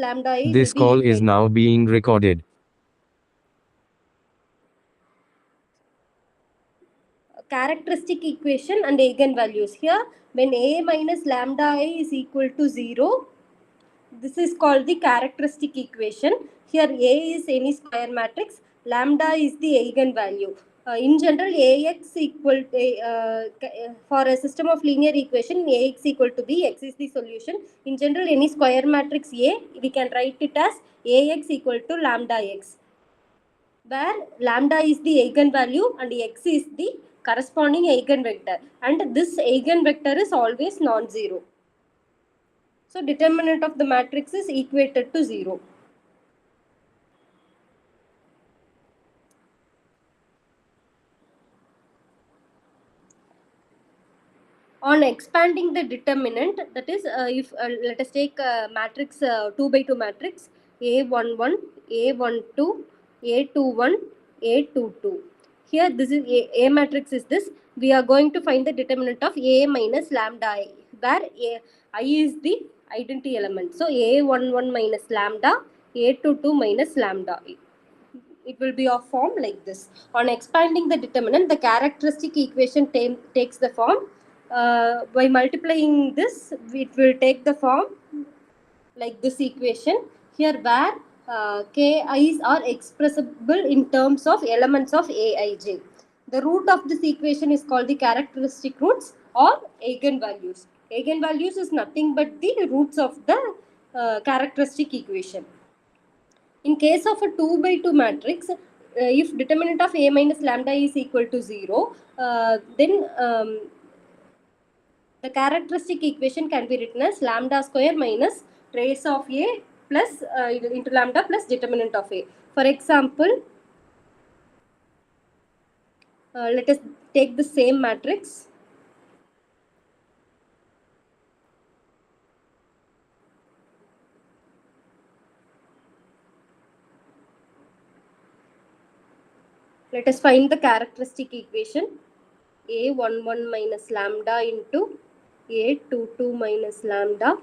lambda I This will be call is equal now being recorded. characteristic equation and eigenvalues. Here, when A minus lambda I is equal to 0, this is called the characteristic equation. Here A is any square matrix, lambda is the eigenvalue. In general, Ax equal to, for a system of linear equation, Ax equal to B, X is the solution. In general, any square matrix A, we can write it as Ax equal to lambda x, where lambda is the eigenvalue and X is the corresponding eigenvector. And this eigenvector is always non-zero. So determinant of the matrix is equated to 0. On expanding the determinant, that is, if let us take matrix 2 by 2 matrix A11, A12, A21, A22. Here, this is A matrix is this. We are going to find the determinant of A minus lambda I, where I is the identity element. So A11 minus lambda, A22 minus lambda. It will be of form like this. On expanding the determinant, the characteristic equation takes the form. By multiplying this, it will take the form like this equation. Here, where ki's are expressible in terms of elements of aij. The root of this equation is called the characteristic roots or eigenvalues. Eigenvalues is nothing but the roots of the characteristic equation. In case of a 2 by 2 matrix, if determinant of A minus lambda is equal to 0, then the characteristic equation can be written as lambda square minus trace of A plus into lambda plus determinant of A. For example, let us take the same matrix. Let us find the characteristic equation. A11 minus lambda into A22 minus lambda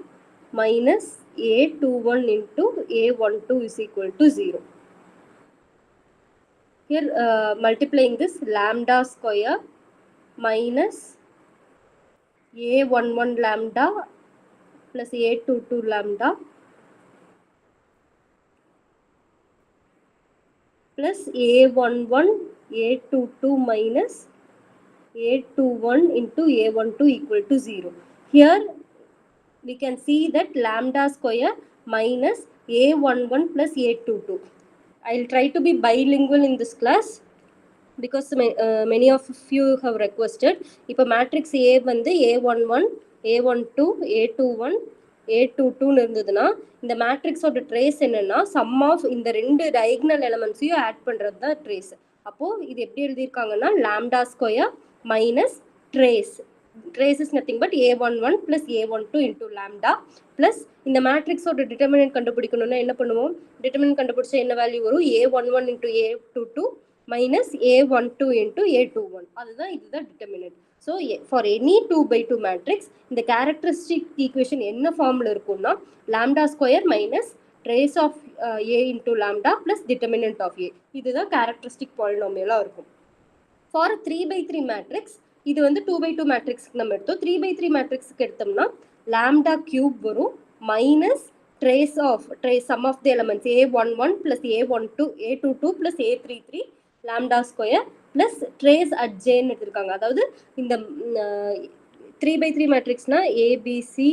minus A21 into A12 is equal to 0. Here, multiplying this, lambda square minus A11 lambda plus A22 lambda plus A11 A22 minus A21 into A12 equal to 0. Here, we can see that lambda square minus A11 plus A22. I'll try to be bilingual in this class because many of you have requested. If a matrix A வந்து A11, A12, A21, A22 இருந்ததுன்னா இந்த மேட்ரிக்ஸோட trace என்னன்னா some of இந்த ரெண்டு diagonal எலமெண்ட்ஸையும் add பண்ணுறது தான் trace. அப்போது இது எப்படி எழுதியிருக்காங்கன்னா lambda square minus trace. Trace is nothing but A11 plus A12 into lambda plus இந்த மேட்ரிக்ஸோட டிட்டர்மினன்ட் கண்டுபிடிக்கணும்னா என்ன பண்ணுவோம்? டிட்டர்மினன்ட் கண்டுபிடிச்சா என்ன வேல்யூ வரும்? A11 into A22 minus A12 into A21. அதுதான் இதுதான் determinant. So for any 2 by 2 matrix இந்த கேரக்டரிஸ்டிக் ஈக்குவேஷன் என்ன ஃபார்மில் இருக்கும்னா lambda square minus trace of A into lambda plus determinant of A. இதுதான் கேரக்டரிஸ்டிக் பாலினாமியலாக இருக்கும். ஃபார் 3 by 3 மேட்ரிக்ஸ் இது வந்து 2 by 2 மேட்ரிக்ஸ்க்கு நம்ம எடுத்தோம். 3 by 3 மேட்ரிக்ஸ்க்கு எடுத்தோம்னா லாம்டா கியூப் வரும் minus trace sum of the elements A11 plus A12 A22 plus A33 lambda square plus trace at ஜேன்னு எடுத்திருக்காங்க. அதாவது இந்த 3 by 3 மேட்ரிக்ஸ்னா ஏபிசி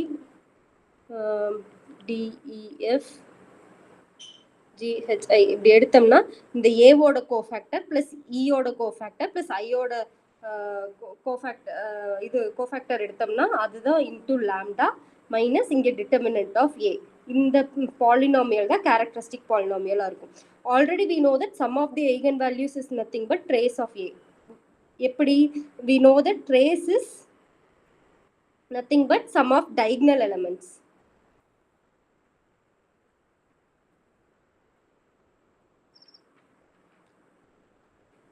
டிஇஎஃப் ஜிஹெச்ஐ இப்படி எடுத்தோம்னா இந்த ஏவோட கோஃபேக்டர் பிளஸ் இயோட கோஃபேக்டர் பிளஸ் ஐயோட கோஃபேக்டர் எடுத்தோம்னா அதுதான் இன்டூ லாம்டா மைனஸ் இங்கே டிட்டர்மினன்ட் ஆஃப் ஏ. இந்த பாலினாமியல் தான் கேரக்டரிஸ்டிக் பாலினாமியலாக இருக்கும். Already we know that sum of the eigen values is nothing but trace of A. எப்படி we know that trace is nothing but sum of diagonal elements.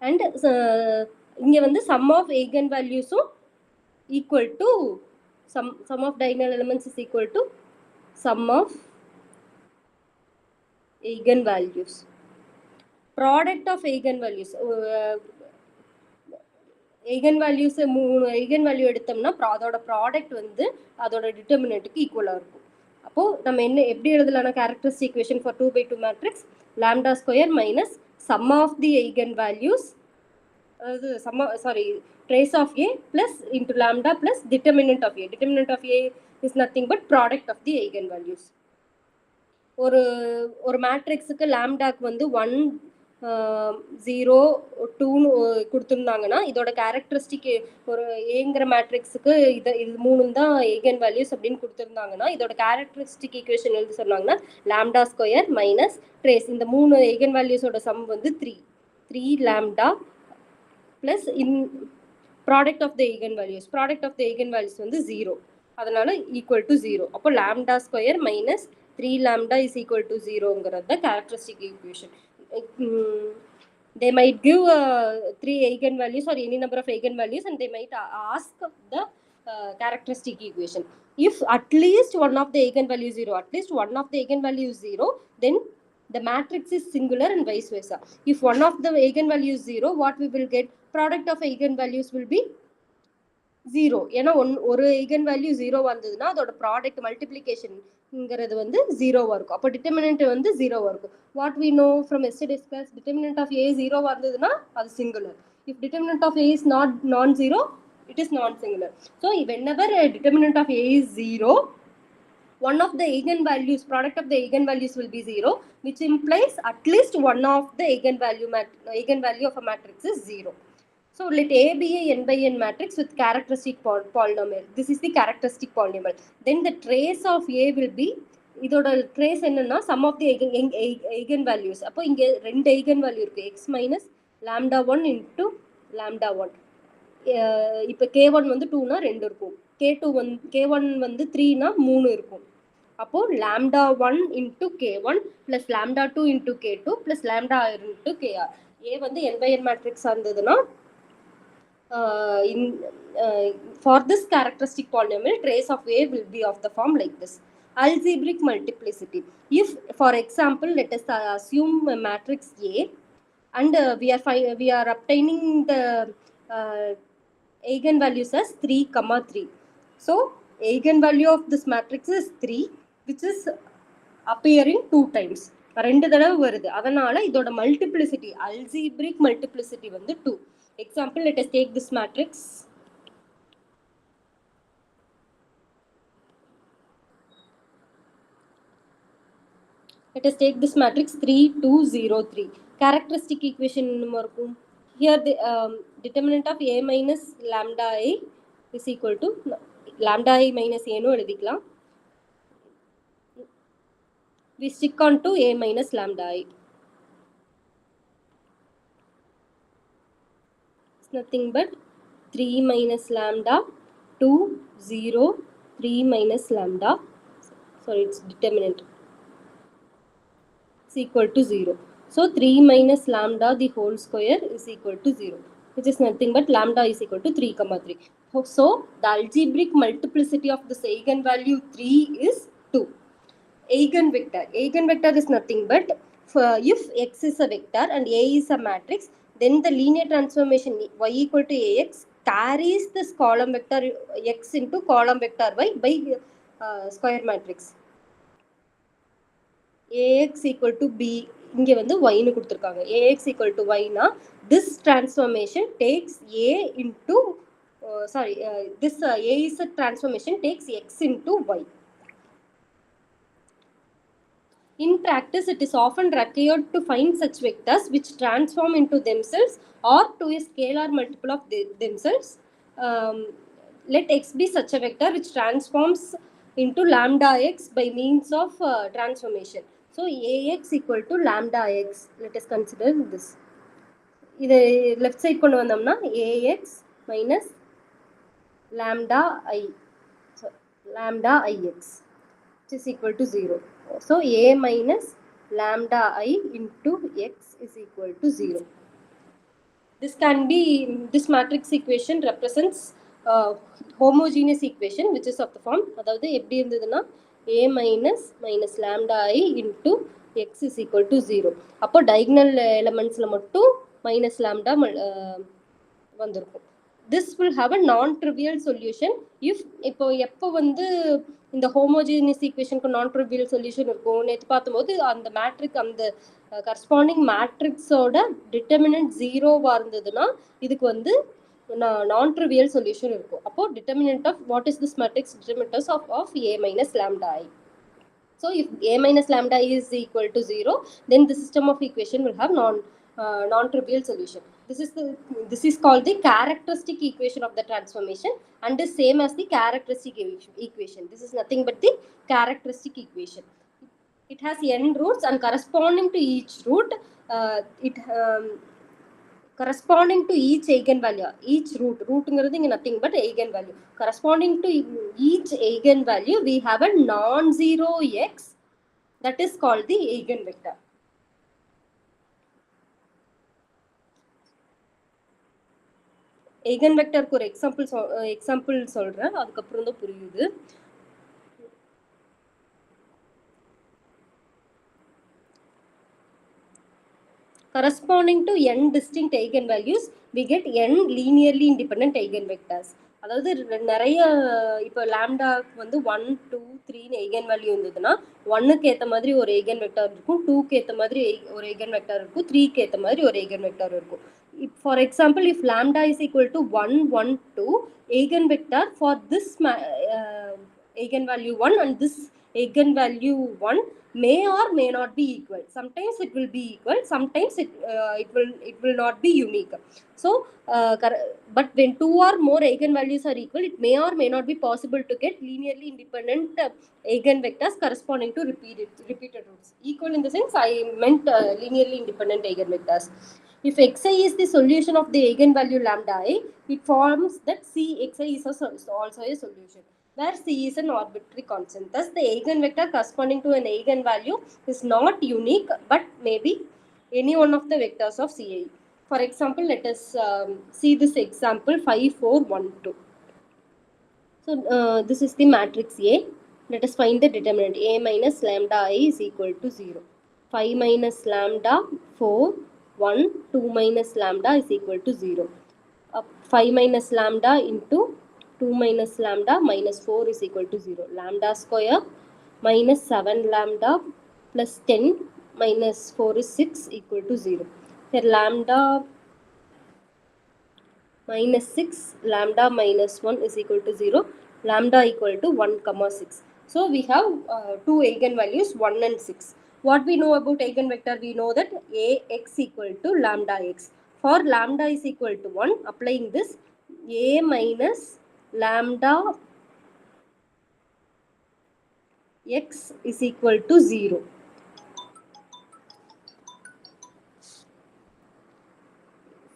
And இங்கே வந்து sum of eigen வேல்யூஸும் equal to sum of diagonal elements is equal to sum of eigenvalues. Product of eigenvalues. eigenvalues மூணு eigenvalue எடுத்தோம்னா அதோட product வந்து அதோட டிட்டர்மினன்ட்க்கு ஈக்குவலா இருக்கும். அப்போ நம்ம என்ன எப்படி எழுதலாம்னா characteristic equation for 2/2 matrix lambda square minus sum of the eigenvalues trace of A plus into lambda plus determinant of A. Determinant of A is nothing but product of the eigenvalues. ஒரு மேட்ரிக்ஸுக்கு லாம்டாக்கு வந்து 1 0 2 கொடுத்துருந்தாங்கன்னா இதோட characteristic ஒரு ஏங்கிற மேட்ரிக்ஸுக்கு இது மூணும் தான் ஏகன் வேல்யூஸ் அப்படின்னு கொடுத்துருந்தாங்கன்னா இதோட கேரக்டரிஸ்டிக் ஈக்குவேஷன் எழுதி சொன்னாங்கன்னா லாம்டா ஸ்கொயர் மைனஸ் ட்ரேஸ் இந்த மூணு ஏகன் வேல்யூஸோட சம் வந்து 3 lambda plus product of the eigen values வந்து 0 அதனால ஈக்குவல் டு 0. அப்போ lambda square minus 3 lambda is equal to 0ங்கிறது the characteristic equation. They might give 3 eigenvalues or any number of eigenvalues and they might ask the characteristic equation. If at least one of the eigenvalue is 0, then the matrix is singular and vice versa. If one of the eigenvalue is 0, what we will get? Product of eigenvalues will be 0. ஏன்னா ஒரு eigen value 0 வந்ததுன்னா அதோட product மல்டிப்ளிகேஷன்ங்கிறது வந்து 0 இருக்கும். அப்போ determinant வந்து 0 இருக்கும். What we know from yesterday's class, determinant of A 0 வந்ததுன்னா அது singular. If determinant of A is not non-zero, it is non-singular. So whenever a determinant of A is 0, one of the eigenvalues, product of the eigenvalues will be 0, which implies at least one of the eigenvalue of a matrix is 0. So let A be a n by n matrix with characteristic polynomial. This is the characteristic polynomial. Then the trace of A will be, இதோட trace என்னன்னா sum of the eigenvalues. அப்போ இங்கே ரெண்டு eigenvalue இருக்கு, x minus lambda 1 into lambda 1. இப்போ k1 வந்து 2னா 2 இருக்கும், k1 வந்து 3னா 3 இருக்கும். அப்போ lambda 1 into k1 plus lambda 2 into k2 plus lambda into kr. A வந்து n by n matrix இருந்ததுன்னா for this characteristic polynomial, trace of A will be of the form like this. Algebraic multiplicity. If, for example, let us assume a matrix A, and we are obtaining the eigenvalues as 3, 3. So, eigenvalue of this matrix is 3, which is appearing 2 times. ரெண்டு தடவை வருது, அதனால இதோட multiplicity, algebraic multiplicity வந்து 2. Example, let us take this matrix. Let us take this matrix 3, 2, 0, 3. Characteristic equation இருக்கும். Here the determinant of A minus lambda I is equal to lambda I minus A னு எழுதிக்கலாம். We stick on to A minus lambda I. Nothing but 3 minus lambda 2 0 3 minus lambda, sorry, it's determinant, is equal to 0. So 3 minus lambda the whole square is equal to 0, which is nothing but lambda is equal to 3, 3. So the algebraic multiplicity of this eigenvalue 3 is 2. Eigenvector is nothing but if x is a vector and A is a matrix, then the linear transformation y equal to ax carries this column vector x into column vector y by square matrix. Ax equal to b, இங்க வந்து y னு கொடுத்திருக்காங்க. Ax equal to y னா this transformation takes A into this A is a transformation takes x into y. In practice, it is often required to find such vectors which transform into themselves or to a scalar multiple of themselves. Let x be such a vector which transforms into lambda x by means of transformation. So, Ax equal to lambda x. Let us consider this. This left side கொண்டு வந்தோம்னா Ax minus lambda I, so lambda ix, which is equal to 0. So A minus lambda I into x is equal to 0. This can be, this matrix equation represents homogeneous equation which is of the form, அதாவது எப்படி இருந்ததுன்னா A minus lambda I into x is equal to 0. அப்போ diagonal elementsல மட்டும் minus lambda வந்திருக்கும். This will have a non-trivial solution if இப்போ எப்போ வந்து இந்த homogeneous equationக்கு non-trivial solution இருக்கும் நேற்று பார்க்கும்போது அந்த மேட்ரிக் அந்த கரஸ்பாண்டிங் மேட்ரிக்ஸோட டிட்டர்மினன்ட் 0வா இருந்ததுன்னா இதுக்கு வந்து non-trivial solution இருக்கும். அப்போ determinant of what is this matrix? Determinant of a minus lambda I. So if a minus lambda is equal to 0, then the system of equation will have non-trivial solution. This is called the characteristic equation of the transformation and is same as the characteristic equation. This is nothing but the characteristic equation. It has n roots and corresponding to each root, corresponding to each eigenvalue, each root is nothing but eigenvalue. Corresponding to each eigenvalue, we have a non-zero x that is called the eigenvector. Eigenvector ku example சொல்றேன் அதுக்கு அப்புறம் தான் புரியுது. Corresponding to n distinct eigenvalues, we get n linearly independent eigenvectors. அதாவது நிறைய இப்போ லாம்டாக்கு வந்து 1 2 3 eigenvalue இருந்ததுன்னா 1க்கு ஏற்ற மாதிரி ஒரு eigenvector இருக்கும், 2க்கு ஏற்ற மாதிரி ஒரு eigenvector இருக்கும், 3க்கு ஏற்ற மாதிரி ஒரு eigenvector இருக்கும். For example, if lambda is equal to 1 1 2, eigenvector for this eigenvalue 1 and this eigenvalue 1 may or may not be equal. Sometimes it will be equal, sometimes it will not be unique. So but when two or more eigenvalues are equal, it may or may not be possible to get linearly independent eigenvectors corresponding to repeated roots. Equal in the sense I meant linearly independent eigenvectors. If xi is the solution of the eigenvalue lambda I, it forms that cxi is also a solution, where c is an arbitrary constant. Thus, the eigenvector corresponding to an eigenvalue is not unique, but maybe any one of the vectors of Ci. For example, let us see this example 5 4 1 2. So this is the matrix A. Let us find the determinant. A minus lambda I is equal to 0. 5 minus lambda 4 1 2 minus lambda is equal to 0. 5 minus lambda into 2 minus lambda minus 4 is equal to 0. Lambda square minus 7 lambda plus 10 minus 4 is 6 equal to 0. Here lambda minus 6, lambda minus 1 is equal to 0. Lambda equal to 1 comma 6. So we have two eigenvalues 1 and 6. What we know about eigenvector? We know that Ax equal to lambda x. For lambda is equal to 1, applying this, A minus lambda x is equal to 0.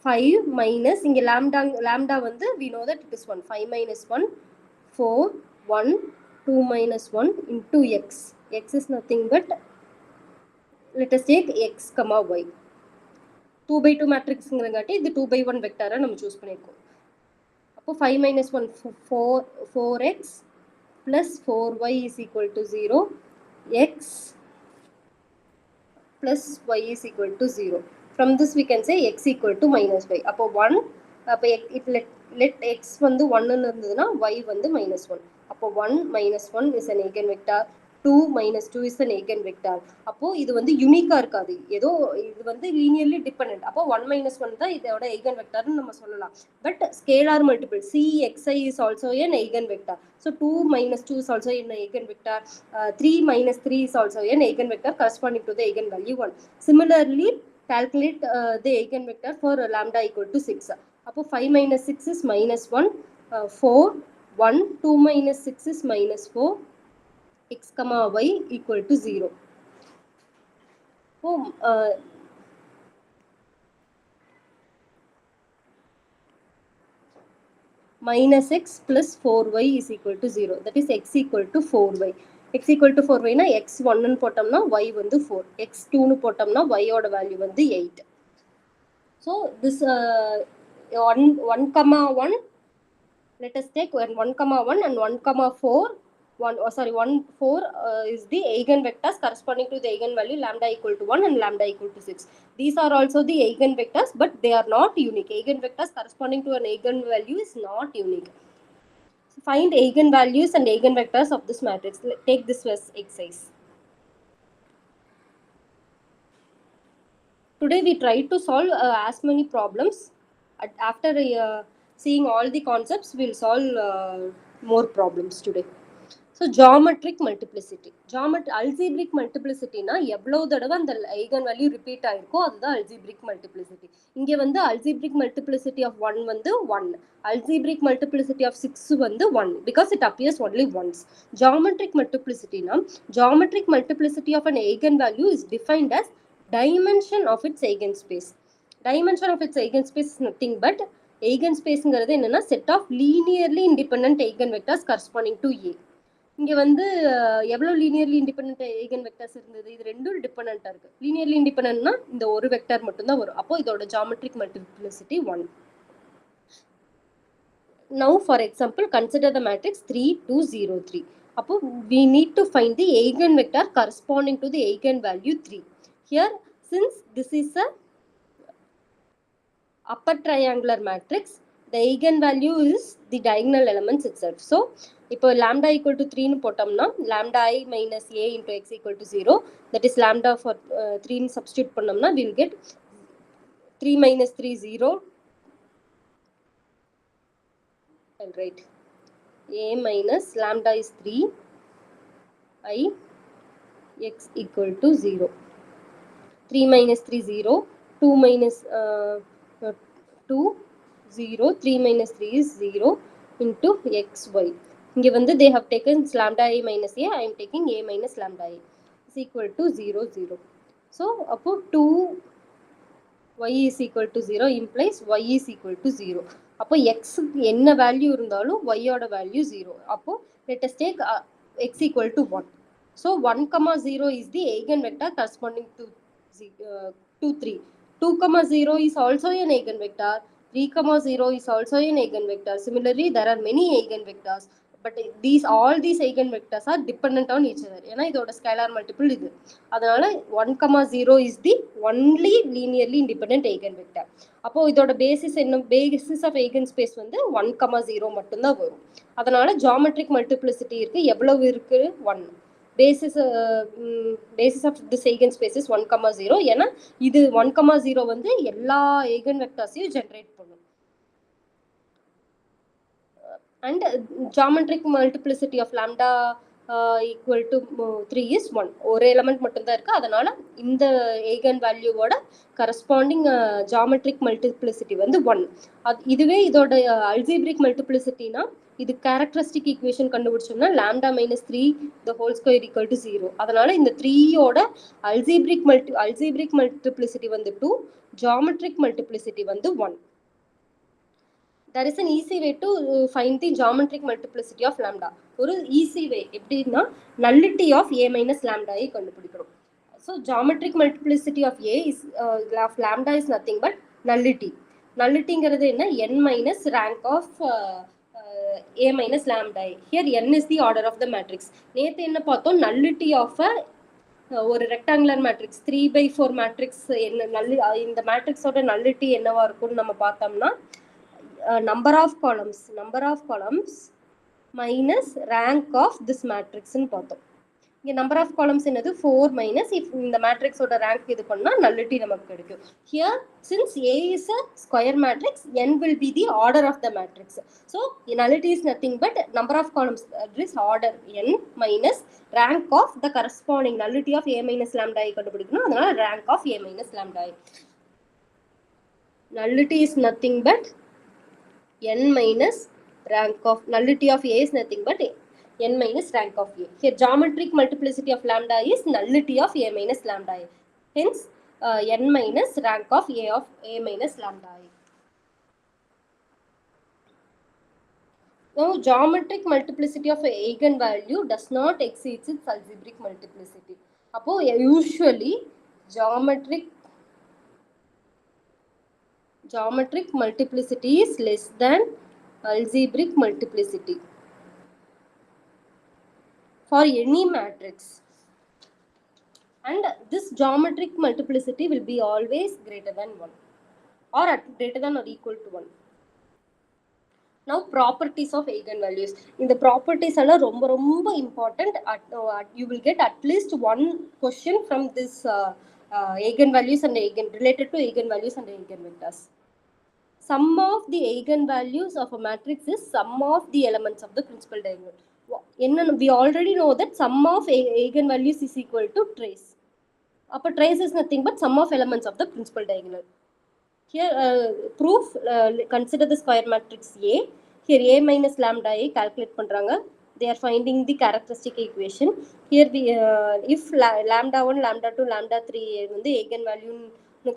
Five minus inge lambda வந்து we know that it is 1. 5 minus 1 4 1 2 minus 1 into x. X is nothing but, let us take x comma y. 2 by 2 matrix ங்கிறங்காட்டி இது 2 by 1 வெக்டாரை நம்ம choose பண்ணிருக்கோம். அப்போ 5 minus 1 4x plus 4y is equal to 0. X plus y is equal to 0. From this we can say x equal to minus y. அப்போ 1, அப்போ let x வந்து 1 இருந்ததுன்னா y வந்து minus 1. அப்போ 1 minus 1 is an eigenvector. 2 minus 2 is an eigenvector. அப்போ இது வந்து யூனிக்கா இருக்காது, ஏதோ இது வந்து linearly dependent. அப்போ 1 minus 1 தான் இதோட eigenvectorனு நம்ம சொல்லலாம். But scalar multiple cxi is also an eigenvector. So 2 minus 2 is also an eigenvector. 3 minus 3 is also an eigenvector corresponding to the eigenvalue 1. Similarly, calculate the eigenvector for lambda equal to 6. அப்போ 5 minus 6 is minus 1, 4, 1, 2 minus 6 is minus 4, x comma y equal to 0. Oh, minus x plus 4y is equal to 0. That is x equal to 4y. X equal to 4y na x 1 nu போட்டோம்னா y வந்து 4, x 2 nu போட்டோம்னா y ஓட value வந்து 8. So this 1 comma 1, let us take 1 comma 1 and 1 comma 4 1 4 is the eigenvectors corresponding to the eigenvalue lambda equal to 1 and lambda equal to 6. These are also the eigenvectors, but they are not unique. Eigenvectors corresponding to an eigenvalue is not unique. Find eigenvalues and eigenvectors of this matrix. Take this as exercise. Today we try to solve as many problems. After seeing all the concepts, we'll solve more problems today. So geometric multiplicity. Algebraic multiplicity na எவ்வளவு தடவை அந்த eigen value repeat ஆயிருக்கோ அதுதான் algebraic multiplicity. இங்க வந்து algebraic multiplicity of 1 வந்து 1. Algebraic multiplicity of 6 வந்து 1 because it appears only once. Geometric multiplicity na geometric multiplicity of an eigenvalue is defined as dimension of its eigenspace. Dimension of its eigenspace is nothing but eigenspaceங்கிறது என்னன்னா set of linearly independent eigenvectors corresponding to A. இங்க வந்து எவ்வளவு linearly independent eigen vectors இருந்தது, இது ரெண்டும் டிபெண்டன்ட்டா இருக்கு. Linearly இண்டிபெண்டன்ட்னா இந்த ஒரு வெக்டர் மட்டும் தான் வரும். அப்போ இதோட geometric multiplicity 1. Now for example consider the matrix 3 2 0 3. அப்போ we need to find the eigenvector corresponding to the eigenvalue 3. Here since this is a upper triangular matrix, the eigenvalue is the diagonal elements itself. So இப்போ lambda equal to 3 னு போட்டோம்னா lambda I minus a into x equal to 0, that is lambda for 3 னு substitute பண்ணோம்னா we will get 3 minus 3 0. I'll write a minus lambda is 3 I x equal to 0. 3 minus 3 0, 2 minus 2 0, 3 minus 3 is 0 into xy. இங்க வந்து they have taken lambda I minus a, I am taking a minus lambda I is equal to 0 0. So அப்போ 2 y is equal to 0 implies y is equal to 0. அப்போ x என்ன value இருந்தாலும் y ஓட value 0. அப்போ let us take x equal to 1. So 1 comma 0 is the eigenvector corresponding to 3. 2 comma 0 is also an eigenvector. 3 comma 0 is also an eigenvector. Similarly, there are many eigenvectors, but all these eigenvectors are dependent on each other. ஏன்னா இதோட scalar multiple இது. அதனால 1 comma 0 is the only linearly independent eigenvector. அப்போ இதோட basis of eigenspace வந்து 1 comma 0 மட்டும்தான் வரும். அதனால geometric multiplicity இருக்கு, எவ்வளவு இருக்கு 1. basis of this eigenspace is 1 comma 0. ஏன்னா இது 1 comma 0 வந்து எல்லா eigenvectorsையும் generate பண்ணும். And geometric multiplicity of lambda equal to 3 is 1. ஒரு element மட்டும் தான் இருக்கு. அதனால இந்த eigen value ஓட corresponding geometric multiplicity வந்து 1. இதுவே இதோட algebraic multiplicity னா இது characteristic equation கண்டுபிடிச்சோம்னா lambda minus 3 the whole square equal to 0. அதனால இந்த 3 ஓட algebraic multiplicity வந்து 2, geometric multiplicity வந்து 1. There is an easy way to find the geometric multiplicity of lambda. ஒரு easy way எப்படின்னா nullity of a minus lambda ஐ கண்டுபிடிக்கிறோம். So geometric multiplicity of a is of lambda is nothing but nullity. Nullityங்கிறது என்ன? n minus rank of a minus lambda I. Here n is the order of the matrix. நேத்து என்ன பார்த்தோம்? nullity of a ஒரு rectangular matrix 3/4 matrix இந்த மேட்ரிக்ஸோட nullity என்னவா இருக்கும்னு நம்ம பார்த்தோம்னா number of columns minus rank of this matrix ன்னு பார்த்தோம். இங்க number of columns என்னது 4 minus if இந்த matrix ஓட rank இது பண்ணா nullity நமக்கு கிடைக்கும். Here since A is a square matrix, n will be the order of the matrix. So nullity is nothing but number of columns, that is order n minus rank of the corresponding nullity of A minus lambda I கண்டுபிடிக்கணும். அதனால rank of A minus lambda I. Nullity is nothing but n minus rank of nullity of A is nothing but n minus rank of A. Here geometric multiplicity of lambda is nullity of A minus lambda I. Hence n minus rank of A minus lambda I. Now geometric multiplicity of eigenvalue does not exceed its algebraic multiplicity. அப்போ usually geometric multiplicity is less than algebraic multiplicity. for any matrix, and this geometric multiplicity will be always greater than 1 or greater than or equal to 1. Now properties of eigenvalues. In the properties are ரொம்ப important. You will get at least one question from this eigenvalues and related to eigenvalues and eigenvectors. Sum of the eigenvalues of a matrix is sum of the elements of the principal diagonal. We already know that sum of eigenvalues is equal to trace. Upper trace is nothing but sum of elements of the principal diagonal. Here proof, consider the square matrix A. Here A minus lambda A calculate பண்றாங்க. They are finding the characteristic equation. Here we if lambda 1 lambda 2 lambda 3 வந்து eigenvalue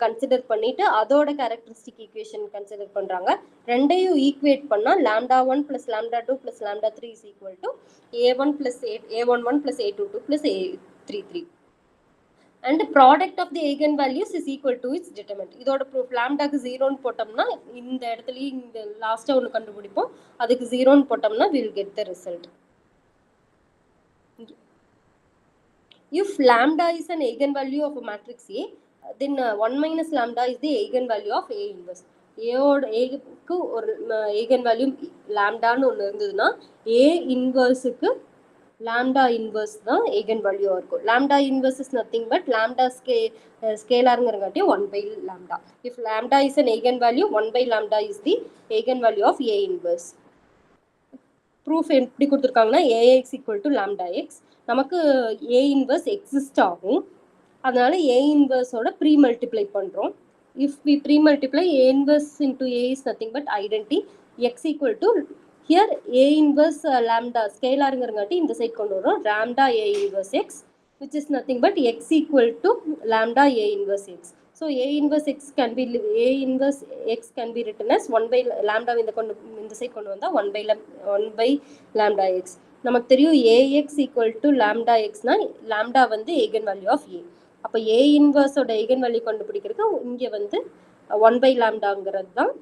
consider பண்ணிட்டு அதோட characteristic equation consider பண்றாங்க. ரெண்டையும் equate பண்ணா lambda 1 plus lambda 2 plus lambda 3 is equal to a1 plus a11 plus a22 plus a33. And product of the eigenvalues is equal to its determinant. இதோட proof lambda க்கு 0 ன்னு போட்டோம்னா இந்த இடத்துல இந்த லாஸ்டா ஒன்னு கண்டுபிடிப்போம், அதுக்கு 0 ன்னு போட்டோம்னா we will get the result. If lambda is an eigenvalue of a matrix A, then 1 minus lambda is the eigenvalue of A inverse. A ஓட A க்கு ஒரு eigenvalue lambda ன்னு ஒன்னு இருந்ததுன்னா A inverse க்கு lambda inverse தான் eigenvalue இருக்கும். Lambda inverse is nothing but lambda scalarங்கிறங்காட்டி 1 by lambda. If lambda is an eigenvalue, 1 by lambda is the eigenvalue of A inverse. Proof எப்படி கொடுத்துருக்காங்கன்னா AX equal to lambda x. நமக்கு A inverse exist ஆகும், அதனால A inverse ஓட pre multiply பண்றோம். If we pre multiply, A inverse into A is nothing but identity. X equal to here A inverse lambda scalarங்கிறங்காட்டி இந்த side கொண்டு வரோம், lambda A inverse x, which is nothing but x equal to lambda A inverse x. So A inverse x can be written as 1 by lambda இந்த side கொண்டு வந்தா 1 by lambda x. நமக்கு தெரியும் Ax equal to lambda x னா lambda வந்து eigenvalue of A. அப்ப A inverse ஓட eigenvalue கண்டுபிடிக்கிறதுக்கு இங்க வந்து 1 by lambdaங்கிறது தான்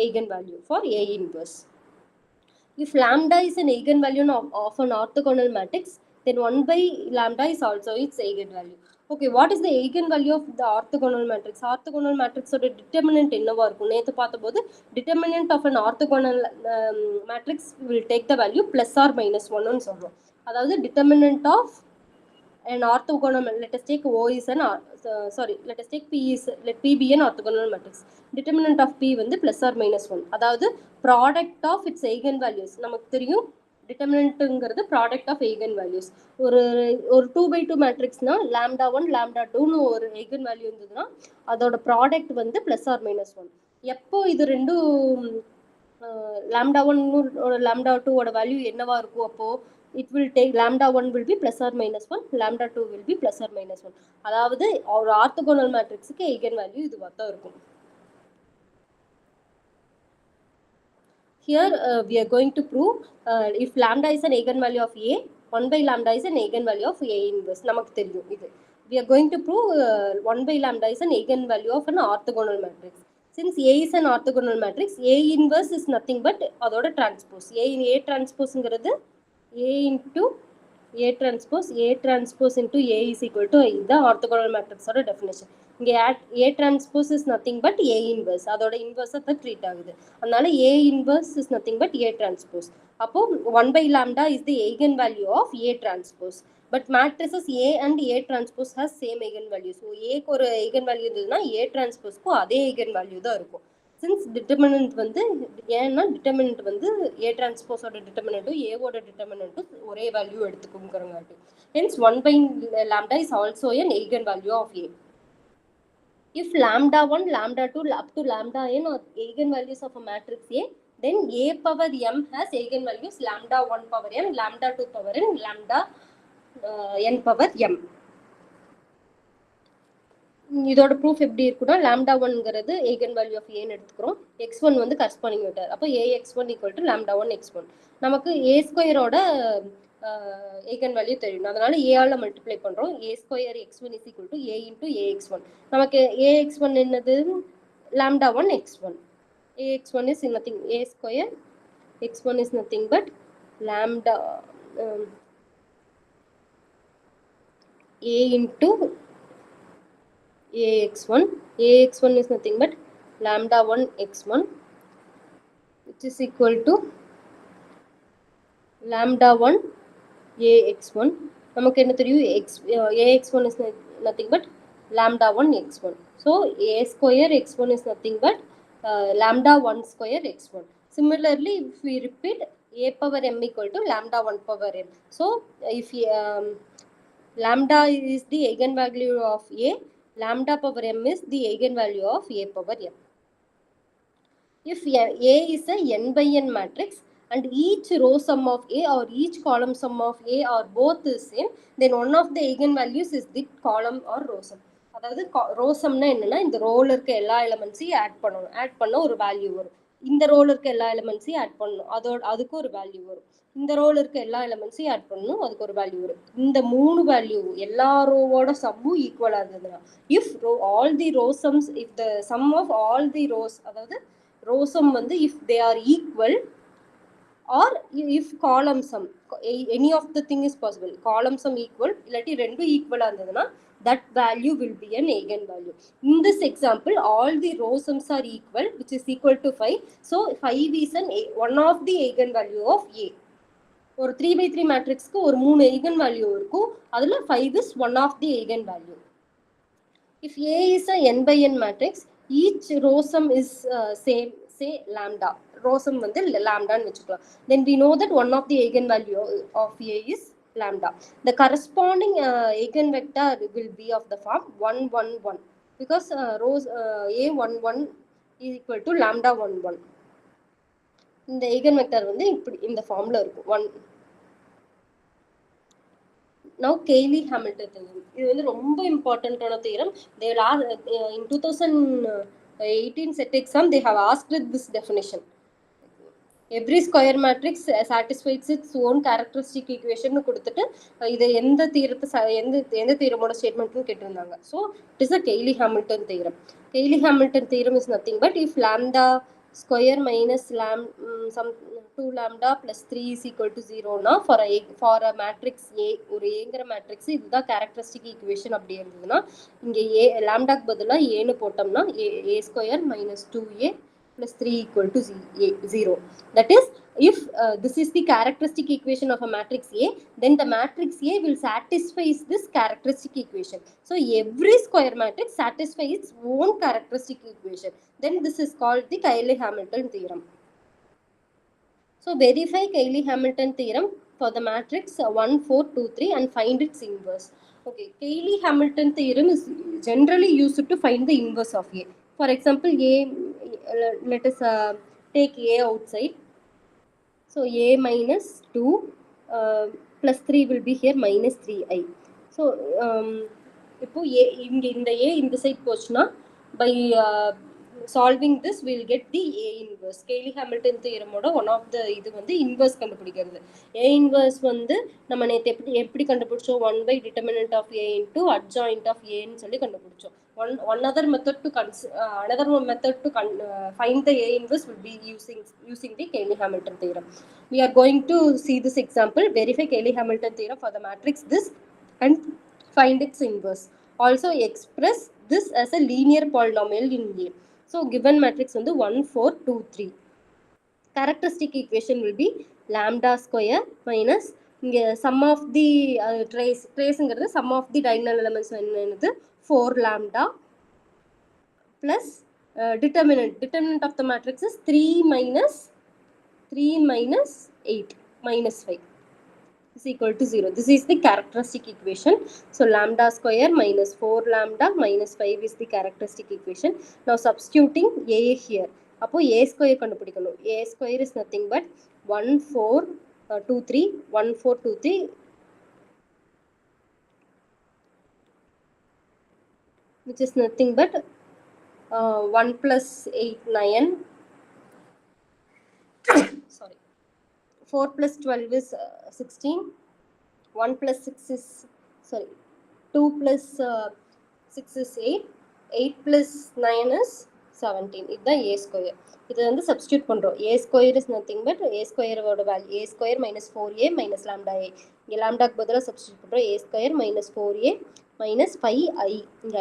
eigenvalue for A inverse. If lambda is an eigenvalue of an orthogonal matrix, then 1 by lambda is also its eigenvalue. Okay, what is the eigenvalue of the orthogonal matrix? Orthogonal matrix ஓட determinant என்னவா இருக்கும்? நேத்து பார்த்தபோது determinant of an orthogonal matrix will take the value plus or minus 1 ன்னு சொல்றோம். அதாவது determinant of an orthogonal, let us take O is an let us take let P be an orthogonal matrix. Determinant of P வந்து plus or minus 1. அதாவது product of its eigenvalues. நமக்கு தெரியும் determinantங்கிறது product of eigenvalues. ஒரு 2 by 2 matrixனா lambda 1 lambda 2 ன்னு ஒரு eigenvalue இருந்ததுன்னா அதோட product வந்து plus or minus 1. எப்போ இது ரெண்டும் lambda 1 or lambda 2 ஓட வேல்யூ என்னவா இருக்கும்? அப்போ it will take lambda 1 will be plus or minus 1, lambda 2 will be plus or minus 1. அதாவது ஒரு ஆர்த்தோகோனல் மேட்ரிக்ஸ்க்கு eigen value இதுவா தான் இருக்கும். Here we are going to prove if lambda is an eigenvalue of A, 1 by lambda is an eigenvalue of A inverse. நமக்கு தெரியும் இது. We are going to prove 1 by lambda is an eigenvalue of an orthogonal matrix. Since A is an orthogonal matrix, A inverse is nothing but அதோட transpose. A transpose-ங்கிறது A into A transpose into A is equal to the orthogonal matrix ஓட definition. இங்க A transpose is nothing but A inverse. அதோட inverse தான் treat ஆகுது. அதனால A inverse is nothing but A transpose. அப்போ 1 by lambda is the eigenvalue of A transpose. But matrices A and A transpose has same eigenvalue. So A க்கு ஒரு eigenvalue இருந்ததுன்னா A transpose க்கு அதே eigenvalue தான் இருக்கும். Since determinant வந்து ஏன்னா determinant வந்து A transpose ஓட determinant A ஓட determinant ஒரே value எடுத்துக்கும்ங்கறங்காட்டி. Hence 1 by lambda is also an eigenvalue of A. If lambda 1, lambda 2 up to lambda n are eigenvalues of a matrix A, then A power m has eigenvalues lambda 1 power n, lambda 2 power n, lambda n power m. இதோட proof எப்படி இருக்குன்னா lambda 1ங்கிறது eigenvalue of A ன்னு எடுத்துக்கிறோம், x1 வந்து corresponding vector. அப்போ ax1 equal to lambda 1 x1. நமக்கு a ஸ்கொயரோட eigenvalue தெரியும், அதனால a ஆல மல்டிப்ளை பண்றோம். a square x1 is equal to a into ax1. நமக்கு ax1 என்னது? lambda 1 x1. ax1 is nothing, a square x1 is nothing but lambda a into ax1. Ax1 is nothing but lambda 1 x1, which is equal to lambda 1 ax1. நமக்கு என்ன தெரியும்? ax1 is nothing but lambda 1 x1. So a square x1 is nothing but lambda 1 square x1. Similarly, if we repeat, a power m equal to lambda 1 power m. So if lambda is the eigenvalue of a, lambda power m is the eigenvalue of a power m. If a is a n by n matrix and each row sum of a or each column sum of a or both is same, then one of the eigenvalues is the column or row sum. அதாவது row சம்னா என்னன்னா, இந்த ரோல இருக்க எல்லா எலிமெண்ட்ஸையும் add பண்ணணும். Add பண்ண ஒரு value வரும். இந்த ரோல இருக்க எல்லா எலிமெண்ட்ஸையும் ஆட் பண்ணணும், அதுக்கு ஒரு வேல்யூ வரும். இந்த ரோல இருக்க எல்லா எலிமெண்ட்ஸையும் ஆட் பண்ணணும், அதுக்கு ஒரு வேல்யூ வரும். இந்த மூணு வேல்யூ எல்லா ரோவோட சம்மும் ஈக்குவலா இருந்ததுன்னா, if all the row sums, if the sum of all the rows, அதாவது row sum வந்து if they are equal or if column sum, any of the thing is possible, column sum equal இல்லாட்டி ரெண்டும் ஈக்குவலா இருந்ததுன்னா that value will be an eigenvalue. In this example, all the row sums are equal, which is equal to 5. So 5 is one of the eigenvalue of A. ஒரு 3x3 மேட்ரிக்ஸ்க்கு ஒரு 3 eigenvalue இருக்கும், அதுல 5 is one of the eigenvalue. If A is a n by n matrix, each row sum is same, say lambda, row sum வந்து lambda ன்னு வெச்சுக்கலாம். Then we know that one of the eigenvalue of A is lambda. The corresponding eigenvector will be of the form 1 1 1, because rows A 1 1 is equal to lambda 1 1. இந்த eigenvector வந்து இப்படி இந்த ஃபார்ம்ல இருக்கும் 1. Now Cayley-Hamilton theorem. இது வந்து ரொம்ப இம்பார்ட்டன்டான theorem. They will ask in 2018 set exam, they have asked this definition. Every square matrix satisfies its own characteristic equation கொடுத்துட்டு இது எந்த தியரத்தை எந்த தியரமோட ஸ்டேட்மெண்ட்னு கேட்டிருந்தாங்க. So it is a Cayley-Hamilton theorem. Cayley-Hamilton theorem is nothing but if lambda square minus some 2 lambda plus 3 is equal to 0 na for a matrix A, ஒரு ஏங்கற matrix இதுதான் characteristic equation அப்படி இருந்ததுன்னா, இங்க a lambda க்கு பதிலா a னு போட்டோம்னா a square minus 2a plus 3 equal to 0. That is, if this is the characteristic equation of a matrix A, then the matrix A will satisfy this characteristic equation. So every square matrix satisfies its own characteristic equation. Then this is called the Cayley-Hamilton theorem. So verify Cayley-Hamilton theorem for the matrix 1 4 2 3 and find its inverse. Okay, Cayley-Hamilton theorem is generally used to find the inverse of A. For example, let us take A outside. So A minus 2 plus 3 will be here minus 3i. So இப்போ இந்த A இந்த side போச்சுன்னா, by solving this we will get the A inverse. Cayley-Hamilton theorem ஓட one of the இது வந்து inverse கண்டுபிடிக்கிறது. A inverse வந்து நம்ம நேத்து எப்படி கண்டுபிடிச்சோம், 1 by determinant of A into adjoint of A ன்னு சொல்லி கண்டுபிடிச்சோம். Another method to find the A inverse will be using the Cayley-Hamilton theorem. We are going to see this example. Verify Cayley-Hamilton theorem for the matrix this and find its inverse. Also express this as a linear polynomial in A. So given matrix வந்து 1 4 2 3. Characteristic equation will be lambda square minus இங்க sum of the traceங்கிறது sum of the diagonal elements என்னது 4 lambda plus determinant of the matrix is 3 minus 8 minus 5 is equal to 0. This is the characteristic equation. So lambda square minus 4 lambda minus 5 is the characteristic equation. Now substituting A here. அப்போ A square கண்டுபிடிக்கணும். A square is nothing but 1 4 2 3 1 4 2 3 which is nothing but 1 plus 8 9 sorry 4 plus 12 is 16, 1 plus 6 is 2 plus 6 is 8, 8 plus 9 is 17. இதுதான் a square. இதை வந்து substitute பண்ணுறோம். a square is nothing but a ஸ்கொயரோட value a square minus 4a minus lambda a. இங்கே லாம்டாக்கு பதிலாக substitute பண்ணுறோம். a square minus 4a minus 5i. இங்கே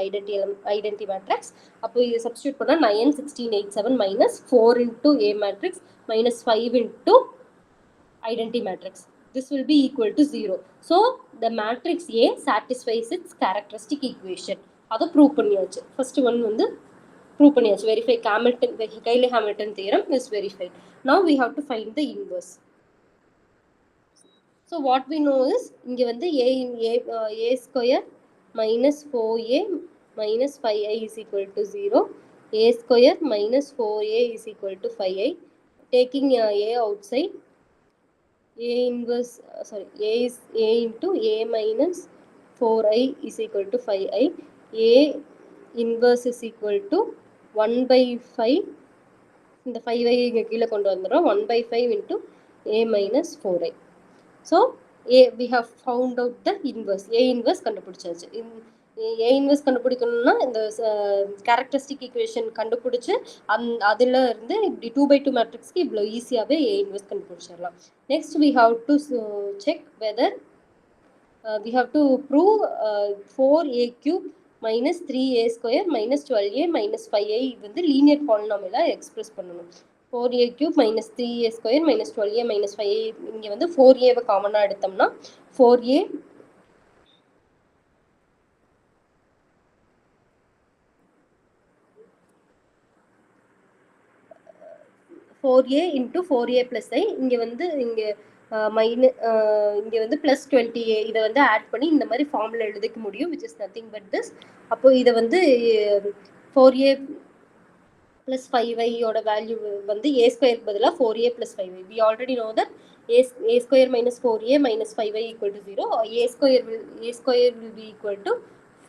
ஐடென்டி மேட்ரிக்ஸ். அப்போ இதை சப்ஸ்டியூட் பண்ணால் 9, 16, 8, 7 minus 4 into a matrix minus 5 into identity matrix. This will be equal to 0. So the matrix A satisfies its characteristic equation. அதை prove பண்ணியாச்சு. First one வந்து prove பண்ணியாச்சு. Verify Cayley-Hamilton theorem is verified. Now we have to find the inverse. So what we know is இங்க வந்து a square minus 4a minus 5i is equal to 0. a square minus 4a is equal to 5i. Taking a outside, a inverse a is a into a minus 4i is equal to 5i. a inverse is equal to 1 by 5. இந்த 5i இங்க கீழே கொண்டு வந்துரும். 1 by 5 into a minus 4i. So we have found out the inverse. a inverse கண்டுபிடிச்சாச்சு. a inverse கண்டுபிடிக்கணும்னா இந்த characteristic equation கண்டுபிடிச்சு அதில் இருந்து இப்படி 2/2 மேட்ரிக்ஸ்க்கு இவ்வளோ ஈஸியாகவே a inverse கண்டுபிடிச்சிடலாம். Next we have to check whether we have to prove 4a cube minus 3a square minus 12a minus 5a வந்து லீனியர் பாலினாமியலாக எக்ஸ்பிரஸ் பண்ணணும். 4a cube minus 3a square minus 12a minus 5a. இங்கே வந்து 4a காமனாக எடுத்தோம்னா 4a into 4a plus i. இங்கே வந்து இங்கே இங்கே வந்து ப்ளஸ் 20a. இதை வந்து ஆட் பண்ணி இந்த மாதிரி ஃபார்முலா எழுதிக்க முடியும், which is nothing but this. அப்போ இதை வந்து 4a plus 5i ஓட வேல்யூ வந்து a ஸ்கொயருக்கு பதிலாக 4a plus 5i. we already know that a square minus 4a minus 5i equal to 0. a square will be equal to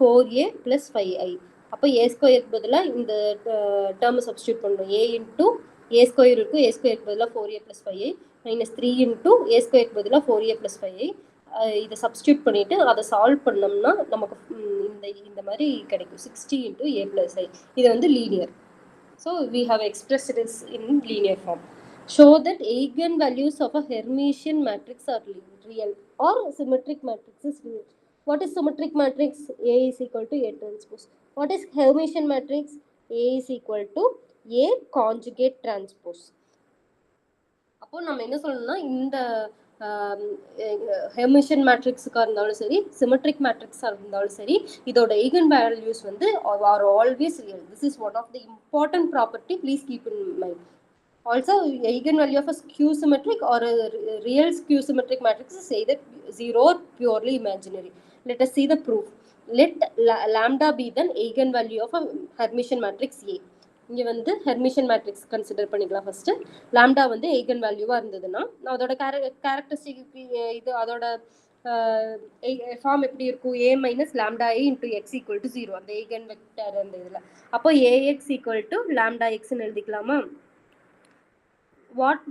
4a plus 5i. அப்போ a ஸ்கொயருக்கு பதிலாக இந்த டேர்மை சப்ஸ்டியூட் பண்ணணும். a into a ஸ்கொயர் இருக்கும், a ஸ்கொயருக்கு பதிலாக 4a plus 5i minus 3 into a ஸ்கொயருக்கு பதிலாக 4a plus 5i. இதை சப்ஸ்டியூட் பண்ணிவிட்டு அதை சால்வ் பண்ணோம்னா நமக்கு இந்த மாதிரி கிடைக்கும் 60 into a plus i. இது வந்து linear. So we have expressed this in linear form. Show that eigenvalues of a Hermitian matrix are real or symmetric matrix is real. What is symmetric matrix? A is equal to A transpose. What is Hermitian matrix? A is equal to A conjugate transpose. அப்போ நம்ம என்ன சொல்லணும்னா இந்த ஹெர்மிஷியன் மேட்ரிக்ஸுக்காக இருந்தாலும் சரி, symmetric மேட்ரிக்ஸாக இருந்தாலும் சரி, இதோட eigen values வந்து are always real. This is one of the important property. Please keep in mind. Also, eigen value of a skew symmetric or a real skew symmetric matrix is either zero or purely imaginary. Let us see the proof. Let lambda be the eigen value of a Hermitian matrix A. இங்கே வந்து ஹெர்மிஷியன் matrix consider பண்ணிக்கலாம். First lambda வந்து eigen வேல்யூவாக இருந்ததுன்னா அதோட characteristic இது அதோட form எப்படி இருக்கும்? a minus lambda a into x equal to 0. அந்த eigen வெக்டர் அந்த இதில் அப்போ ax equal to lambda xன்னு எழுதிக்கலாமா? வாட்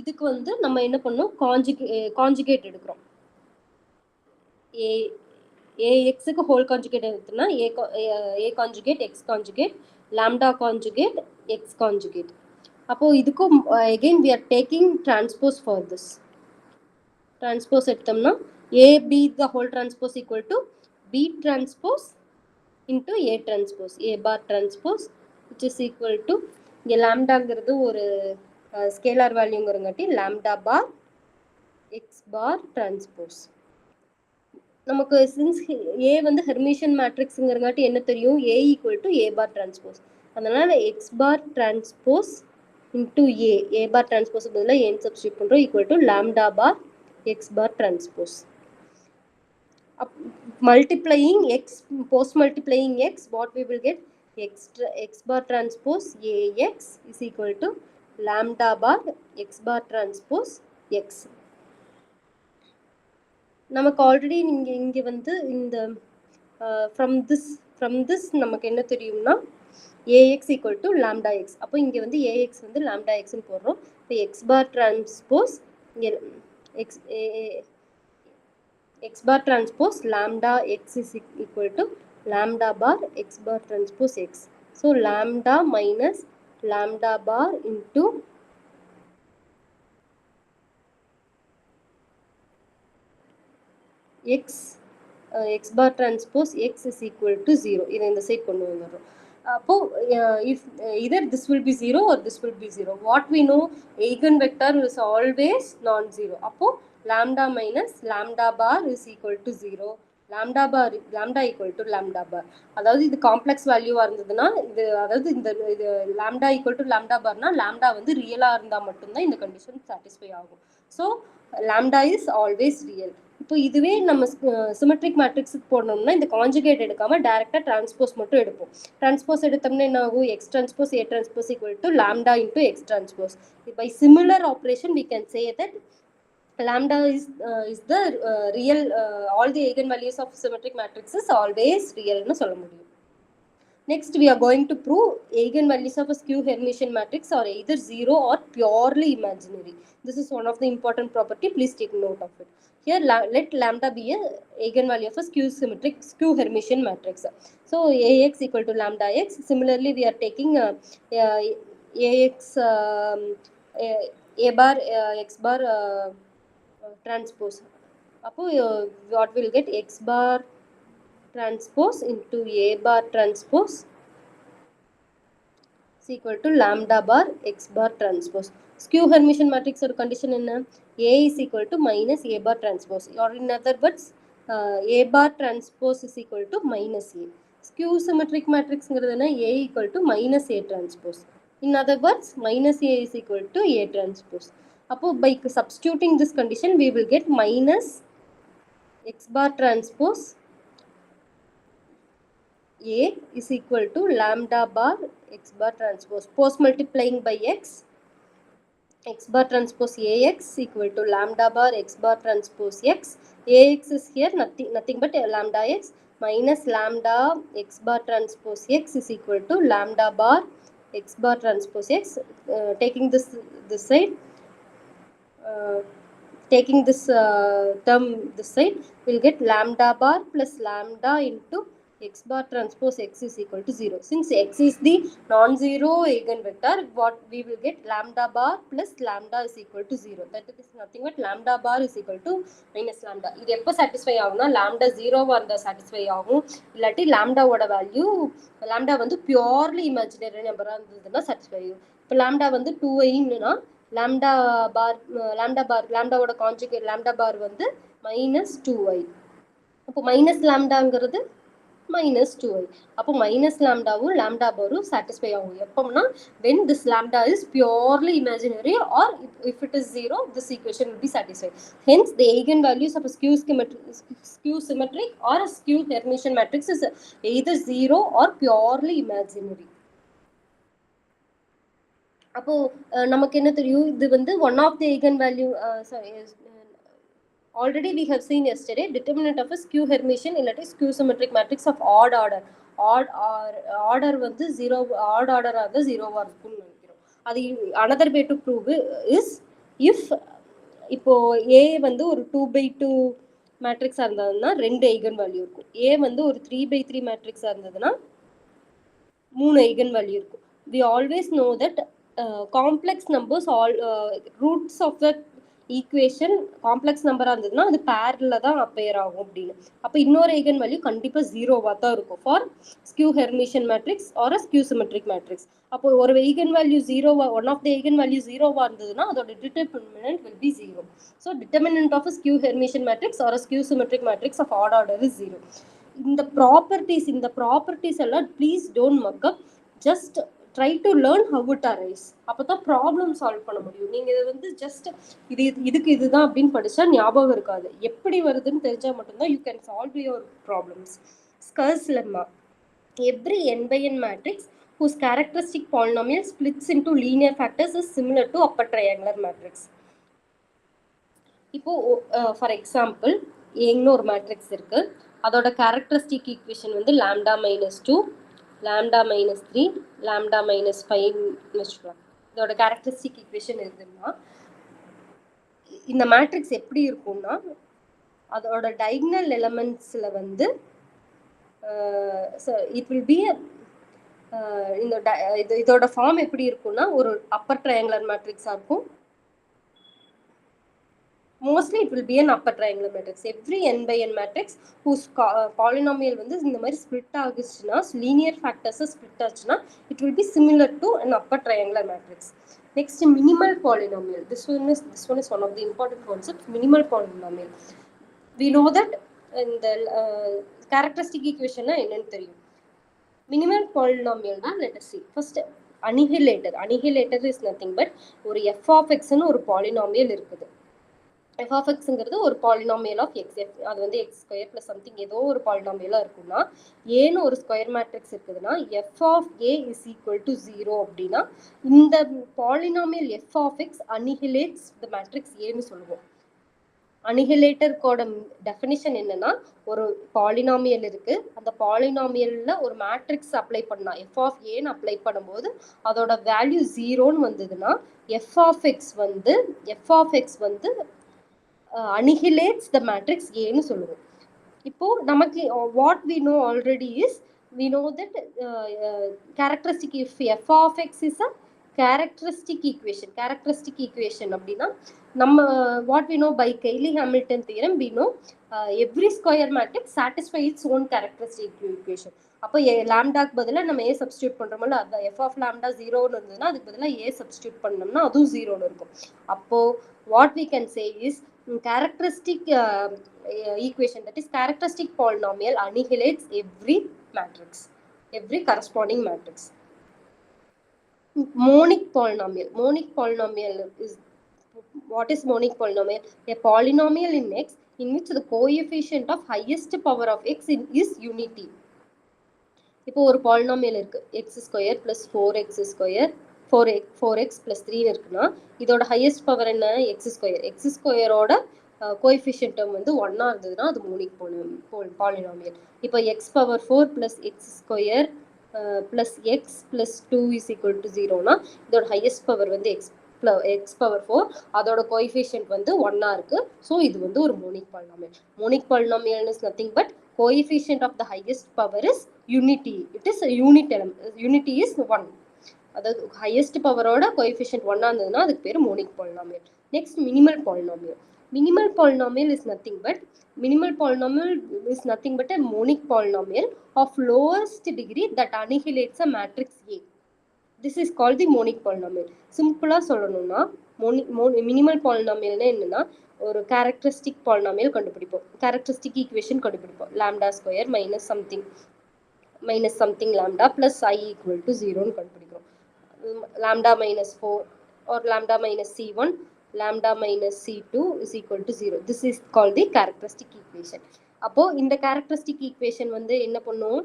இதுக்கு வந்து நம்ம என்ன பண்ணோம்? காஞ்சுகேட் எடுக்கிறோம். ax-க்கு ஹோல் காஞ்சுகேட் எடுத்தோம்னா a conjugate x conjugate lambda conjugate x conjugate. அப்போ இதுக்கும் again we are taking transpose for this. Transpose எடுத்தோம்னா a b the whole transpose equal to b transpose into a transpose, a bar transpose, which is equal to இங்கே லாம்டாங்கிறது ஒரு scalar வேல்யூங்கிறங்காட்டி lambda bar x bar transpose. நமக்கு since a வந்து ஹெர்மிஷியன் மேட்ரிக்ஸுங்கிறங்காட்டி என்ன தெரியும்? a equal to a bar transpose. அதனால x bar transpose into a bar transpose பதிலாக a சப்ஸ்டியூட் பண்ணுறோம் equal to lambda bar x bar transpose. Multiplying x, post multiplying x, what we will get? x bar transpose ax is equal to lambda bar x bar transpose x. நமக்கு already இங்கே வந்து இந்த from this நமக்கு என்ன தெரியும்னா ax equal to lambda x. அப்போ இங்கே வந்து ax வந்து lambda xன்னு போடுறோம். இப்போ x bar transpose இங்கே x bar transpose lambda x is equal to lambda bar x bar transpose x. So lambda minus lambda bar into x x bar transpose x is equal to 0. இதை இந்த side கொண்டு வந்துடுறோம். அப்போ if either this will be 0 or this will be 0. What we know, eigenvector is always non-zero. அப்போ lambda minus lambda bar is equal to 0. lambda equal to lambda bar. அதாவது இது complex வேல்யூவா இருந்ததுன்னா இது அதாவது இந்த இது lambda equal to lambda barனா lambda வந்து ரியலா இருந்தா மட்டும்தான் இந்த கண்டிஷன் சாட்டிஸ்ஃபை ஆகும். So lambda is always real. இப்போ இதுவே நம்ம சிமெட்ரிக் மேட்ரிக்ஸுக்கு போடணும்னா இந்த கான்ஜுகேட் எடுக்காம டைரக்டா டிரான்ஸ்போஸ் மட்டும் எடுப்போம். டிரான்ஸ்போஸ் எடுத்தோம்னா என்ன ஆகும்? X transpose A transpose equal to lambda into x transpose. By similar operation we can say that lambda is the real all the eigenvalues of symmetric matrix is always real னு சொல்ல முடியும். Next we are going to prove eigenvalues of a skew Hermitian matrix are either 0 or purely imaginary. This is one of the important property. Please take note of it. Here let lambda be a eigenvalue of a skew Hermitian matrix. So ax equal to lambda x. Similarly we are taking ax a bar x bar transpose. What will get? X bar transpose into a bar transpose is equal to lambda bar x bar transpose. Skew Hermitian matrix or condition in A is equal to minus a bar transpose, or in other words a bar transpose is equal to minus a. Skew symmetric matrix A equal to minus a transpose. In other words, minus a is equal to a transpose. By substituting this condition we will get minus x bar transpose A is equal to lambda bar x bar transpose. Post multiplying by x bar transpose ax equal to lambda bar x bar transpose x. Ax is here nothing but lambda x minus lambda x bar transpose x is equal to lambda bar x bar transpose x. Taking this side, taking this term this side, we'll get lambda bar plus lambda into x bar transpose x is equal to 0. Since x is the non-zero eigenvector, what we will get? Lambda bar plus lambda is equal to 0. That is nothing but lambda bar is equal to minus lambda. இது எப்போ satisfy ஆகும்னா lambda 0வா இருந்தா satisfy ஆகும். இல்லாட்டி lambda ஓட value lambda வந்து purely imaginary number இருந்ததுன்னா satisfy ஆகும். இப்போ lambda வந்து 2iன்னா lambda ஓட கான்ஜுகேட் lambda bar வந்து minus 2i. அப்போ minus lambdaங்கிறது minus 2i. அப்போ minus lambdaவும் lambda barவும் satisfy ஆகும் எப்போம்னா when this lambda is purely imaginary, or if it is 0 this equation will be satisfied. Hence the eigenvalues of a skew symmetric or a skew Hermitian matrix is either 0 or purely imaginary. அப்போ நமக்கு என்ன தெரியும்? இது வந்து one of the eigenvalue already we have seen yesterday, determinant of a skew Hermitian illathi skew symmetric matrix of odd order. Order வந்து 0 odd order ஆக 0வா இருக்கும்னு நினைக்கிறோம். அது another way to prove is if இப்போ A வந்து ஒரு 2/2 மேட்ரிக்ஸா இருந்ததுன்னா 2 eigen value இருக்கும். A வந்து ஒரு 3/3 மேட்ரிக்ஸா இருந்ததுன்னா 3 eigen value இருக்கும். We always know that complex numbers all roots of the equation complex number இருந்ததுன்னா அது பேர்ல தான் அப்பேர் ஆகும் அப்படின்னு. அப்போ இன்னொரு eigen value கண்டிப்பா 0வா தான் இருக்கும் for skew Hermitian matrix or a skew symmetric matrix. அப்போ ஒரு eigen value 0வா one of the eigen value 0வா இருந்ததுன்னா அதோட determinant will be 0. So determinant of a skew Hermitian matrix or a skew symmetric matrix of odd order is 0. இந்த properties எல்லாம் please don't mug up, just try to learn how it arise. அப்பதான் problem solve பண்ண முடியும். நீங்க இது வந்து just இதுக்கு இதுதான் அப்படின்னு படிச்சா ஞாபகம் இருக்காது. எப்படி வருதுன்னு தெரிஞ்சா மட்டும்தான் you can solve your problems. Sker's lemma. Every n by n matrix whose characteristic polynomial splits into linear factors is similar to upper triangular matrix. இப்போ ஃபார் எக்ஸாம்பிள் இன்னொரு மேட்ரிக்ஸ் இருக்கு, அதோட கேரக்டரிஸ்டிக் ஈக்குவேஷன் வந்து lambda minus 2 lambda minus 3 lambda minus 5 வச்சுக்கலாம். இதோட characteristic equation இருக்குன்னா இந்த matrix எப்படி இருக்கும்னா அதோட டைகனல் எலமெண்ட்ஸில் வந்து இட் வில் பி இதோட ஃபார்ம் எப்படி இருக்கும்னா ஒரு அப்பர் ட்ரையாங்குலர் மேட்ரிக்ஸா இருக்கும். mostly it will be an upper triangular matrix. Every n by n matrix whose polynomial வந்து இந்த மாதிரி split ஆகுச்சுன்னா, linear factors split ஆச்சுன்னா, it will be similar to an upper triangular matrix. Next, minimal polynomial. This one is one of the important concepts. Minimal polynomial. We know that in the characteristic equation என்னன்னு தெரியும். Minimal polynomial na, let us see. First, annihilator. Annihilator is nothing but ஒரு f of x ன்னு ஒரு polynomial இருக்குது. f of x ங்கிறது ஒரு polynomial of x. அது வந்து x square plus something ஏதோ ஒரு polynomial இருக்குன்னா, a ன்னு ஒரு square matrix இருக்குதுன்னா, f of a is equal to 0 அப்படின்னா, இந்த polynomial f of x annihilates the matrix a ன்னு சொல்லுவோம். அனிஹிலேட்டருக்கோட டெஃபினிஷன் என்னன்னா, ஒரு பாலினாமியல் இருக்கு, அந்த பாலினாமியல்ல ஒரு மேட்ரிக்ஸ் அப்ளை பண்ணா f of a ன்னு அப்ளை பண்ணும்போது அதோட வேல்யூ 0ன்னு வந்ததுன்னா f of x வந்து annihilates the matrix a ன்னு சொல்லுவோம். இப்போ நமக்கு what we know already is we know that characteristic if f of x is a characteristic equation அப்படின்னா நம்ம what we know by Cayley-Hamilton theorem we know every square matrix satisfy its own characteristic equation. அப்போ லாம்டாக்கு பதிலாக நம்ம a substitute பண்றோம்ல, அது f of lambda 0ன்னு இருந்ததுன்னா அதுக்கு பதிலாக a substitute பண்ணோம்னா அதுவும் 0ன்னு இருக்கும். அப்போ what we can say is characteristic equation, that is characteristic polynomial annihilates every matrix, every corresponding matrix. Monic polynomial is, what is monic polynomial? A polynomial in x in which the coefficient of highest power of x is unity. இப்போ ஒரு polynomial இருக்கு, x square plus 4x square 4x plus 3 இருக்குன்னா இதோட highest power என்ன? x square ஓட coefficient term வந்து 1 இருந்ததுன்னா அது மோனிக் பாலினாமியல். இப்போ x power 4 plus x square plus x plus 2 is equal to 0னா இதோட highest power வந்து x power 4, அதோட கோஎஃபிஷியன்ட் வந்து 1 இருக்கு. ஸோ இது வந்து ஒரு monic polynomial. Monic polynomial is nothing but coefficient of the highest power is unity. It is a unit element. Unity is 1. அதாவது highest power ஓட coefficient 1 இருந்ததுன்னா அதுக்கு பேர் monic polynomial. Next, minimal polynomial. Minimal polynomial is nothing but a monic polynomial of lowest degree that annihilates a matrix A. This is called the monic polynomial. Simple சொல்லணும்னா minimal polynomial என்னன்னா ஒரு characteristic polynomial கண்டுபிடிப்போம், characteristic equation கண்டுபிடிப்போம், lambda square minus something lambda plus I equal to 0 ன்னு கண்டுபிடிக்கிறோம். lambda minus 4 or lambda minus c1 lambda minus c2 is equal to 0. This is called the characteristic equation. அப்போ இந்த characteristic equation வந்து என்ன பண்ணும்,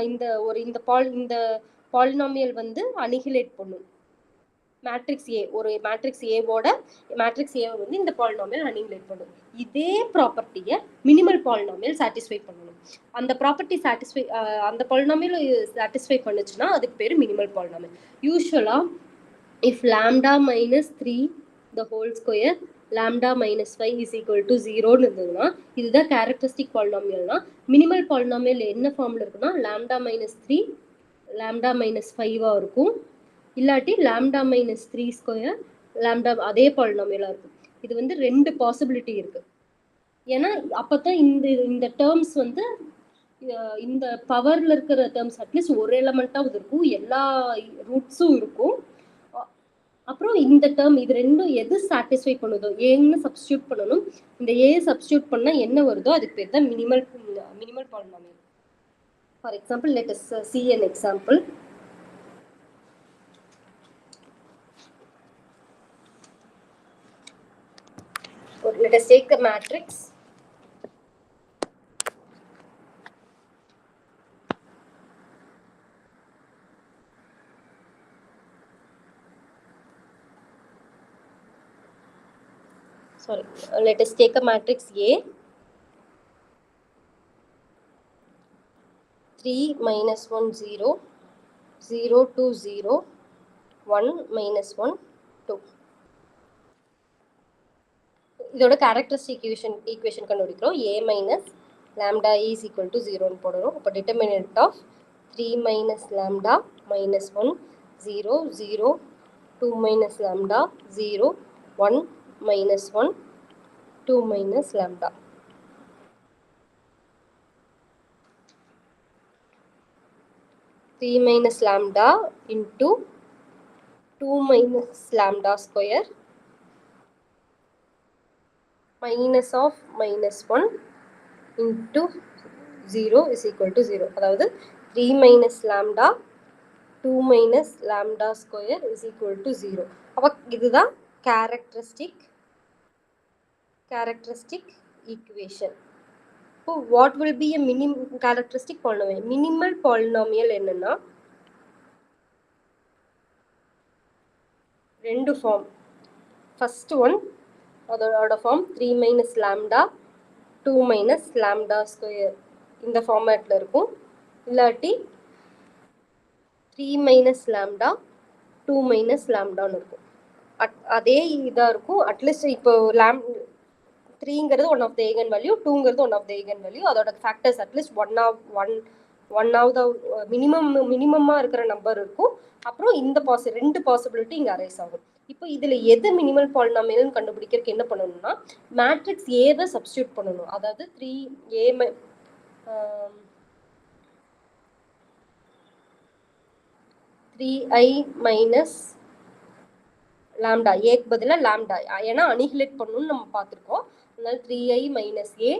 இந்த polynomial வந்து annihilate பண்ணும் மேட்ரிக்ஸ் A. ஒரு மேட்ரிக்ஸ் A வந்து இந்த polynomial annihilate பண்ணும். இதே ப்ராப்பர்ட்டியை மினிமல் polynomial satisfy பண்ணணும். அந்த ப்ராப்பர்ட்டி அந்த polynomial satisfy பண்ணுச்சுன்னா அதுக்கு பேர் மினிமல் polynomial. யூஸ்வலா if lambda minus 3 the whole square lambda minus 5 is equal to 0 இருந்ததுன்னா இதுதான் characteristic polynomialனா, மினிமல் polynomial என்ன ஃபார்ம்ல இருக்குன்னா lambda minus 3 lambda minus 5 இருக்கும், இல்லாட்டி lambda minus 3 square lambda அதே polynomial இருக்கும். இது வந்து ரெண்டு பாசிபிலிட்டி இருக்கு. ஏன்னா அப்பதான் இந்த டேர்ம்ஸ் வந்து இந்த பவர்ல இருக்கிற டேர்ம்ஸ் அட்லீஸ்ட் ஒரு எலமெண்டாவது இருக்கும், எல்லா ரூட்ஸும் இருக்கும். அப்புறம் இந்த டேர்ம் இது ரெண்டும் எது சாட்டிஸ்ஃபை பண்ணுதோ ஏன்னு சப்ஸ்டியூட் பண்ணணும். இந்த ஏ சப்ஸ்டியூட் பண்ணா என்ன வருதோ அதுக்கு பேர் தான் minimal polynomial. For example let us see an example. Let us take a matrix. Let us take a matrix A. 3 minus 1 0 0 2 0 1 minus 1 2. இதோட கேரக்டரிஸ்டிக் ஈக்குவேஷன் கண்டுபிடிக்கிறோம். A minus lambda is equal to 0 ன்னு போடுறோம். அப்போ determinant of 3 minus lambda minus 1 0 0 2 minus lambda 0 1 minus 1 2 minus lambda. Three minus lambda into 2 minus lambda square minus of minus 1 into 0 is equal to 0. அதாவது 3 minus lambda 2 minus lambda square is equal to 0. அப்போ இதுதான் characteristic equation. So what will be a characteristic polynomial? Minimal polynomial என்னன்னா ரெண்டு form. First one அதோட form 3 minus lambda 2 minus lambda square இந்த ஃபார்மேட்ல இருக்கும். இல்லாட்டி 3 minus lambda 2 minus lambda இருக்கும். அதே இதாக இருக்கும். அட்லீஸ்ட் இப்போ 3ங்கிறது one of the eigen value, 2ங்கிறது one of the eigen value. அதோட ஃபேக்டர்ஸ் அட்லீஸ்ட் ஒன்னாவது மினிமமாக இருக்கிற நம்பர் இருக்கும். அப்புறம் இந்த ரெண்டு பாசிபிலிட்டி இங்கே அரைஸ் ஆகும். இப்போ இதில் எது மினிமல் பாலினாமியல்னு கண்டுபிடிக்கிறதுக்கு என்ன பண்ணணும்னா மேட்ரிக்ஸ் ஏவை சப்ஸ்டியூட் பண்ணணும். அதாவது 3i minus lambda ஏக்கு பதிலாக லாம்டா, ஏன்னா அனிஹிலேட் பண்ணணும்னு நம்ம பார்த்துருக்கோம். அதனால 3i minus a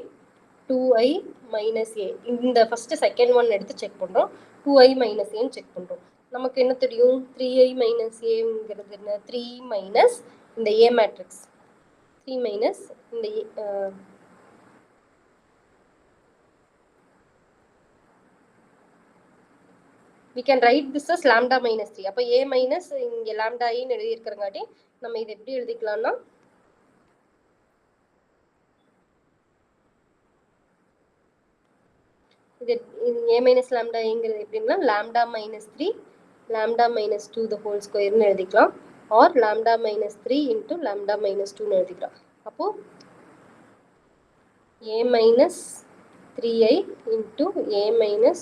2i minus a இந்த ஃபர்ஸ்ட் செகண்ட் ஒன் எடுத்து செக் பண்ணுறோம். 2i minus a செக் பண்ணுறோம். நமக்கு என்ன தெரியும்? 3i minus aங்கிறது என்ன? 3 minus இந்த a மேட்ரிக்ஸ் 3 minus இந்த we can write this as lambda minus 3. அப்போ a minus இங்கே lambda ன்னு எழுதி இருக்கிறங்காட்டி நம்ம இதை எப்படி எழுதிக்கலாம்னா இது a minus lambda ங்கிறது எப்படின்னா lambda minus 3 lambda minus 2 the whole square ன்னு எழுதிக்கலாம். or lambda minus 3 into lambda minus 2 ன்னு எழுதிக்கலாம். அப்போ a minus 3i into a minus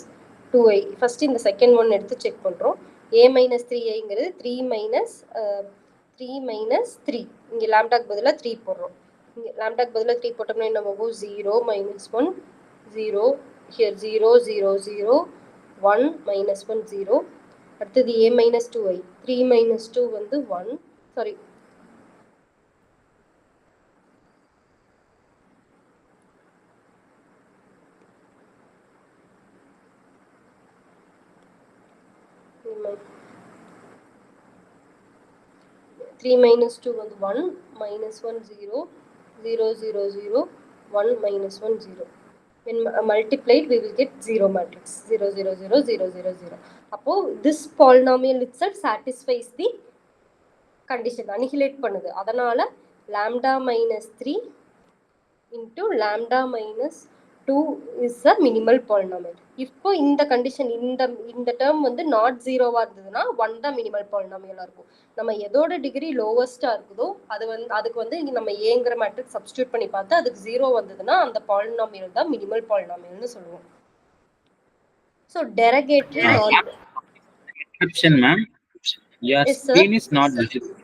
2i. First இந்த செகண்ட் ஒன் எடுத்து செக் பண்ணுறோம். a minus 3iங்கிறது 3 minus 3. இங்கே லாம்டாக்கு பதிலாக 3 போடுறோம். இங்கே லாம்டாக்கு பதிலாக 3 போட்டோம்னா என்ன ஆகும்? 0 minus 1 0 here 0 0 0 1 minus 1 0. அடுத்தது a minus 2i 3 minus 2 வந்து 1 சாரி த்ரீ மைனஸ் டூ வந்து 1 minus 1 0 0 0 0 1 minus 1 0. When multiplied we will get 0 matrix 0 0 0 0 0 0. அப்போ this polynomial itself satisfies the condition, annihilate பண்ணுது. அதனால lambda minus 3 into lambda minus 2 is a minimal polynomial. இப்போ இந்த condition இந்த term வந்து not ஜீரோவா இருந்ததுன்னா 1 தான் மினிமல் பாலினாமியலா இருக்கும். நம்ம எதோட டிகிரி லோவஸ்டா இருக்குதோ அதுக்கு வந்து நம்ம ஏங்கிற மேட்ரிக்ஸ் சப்ஸ்டியூட் பண்ணி பார்த்து அதுக்கு 0 வந்ததுன்னா அந்த பாலினாமியல் தான் மினிமல் பாலினாமியல்னு சொல்லுவோம். So derogatory description ma'am, your yes, screen is not visible.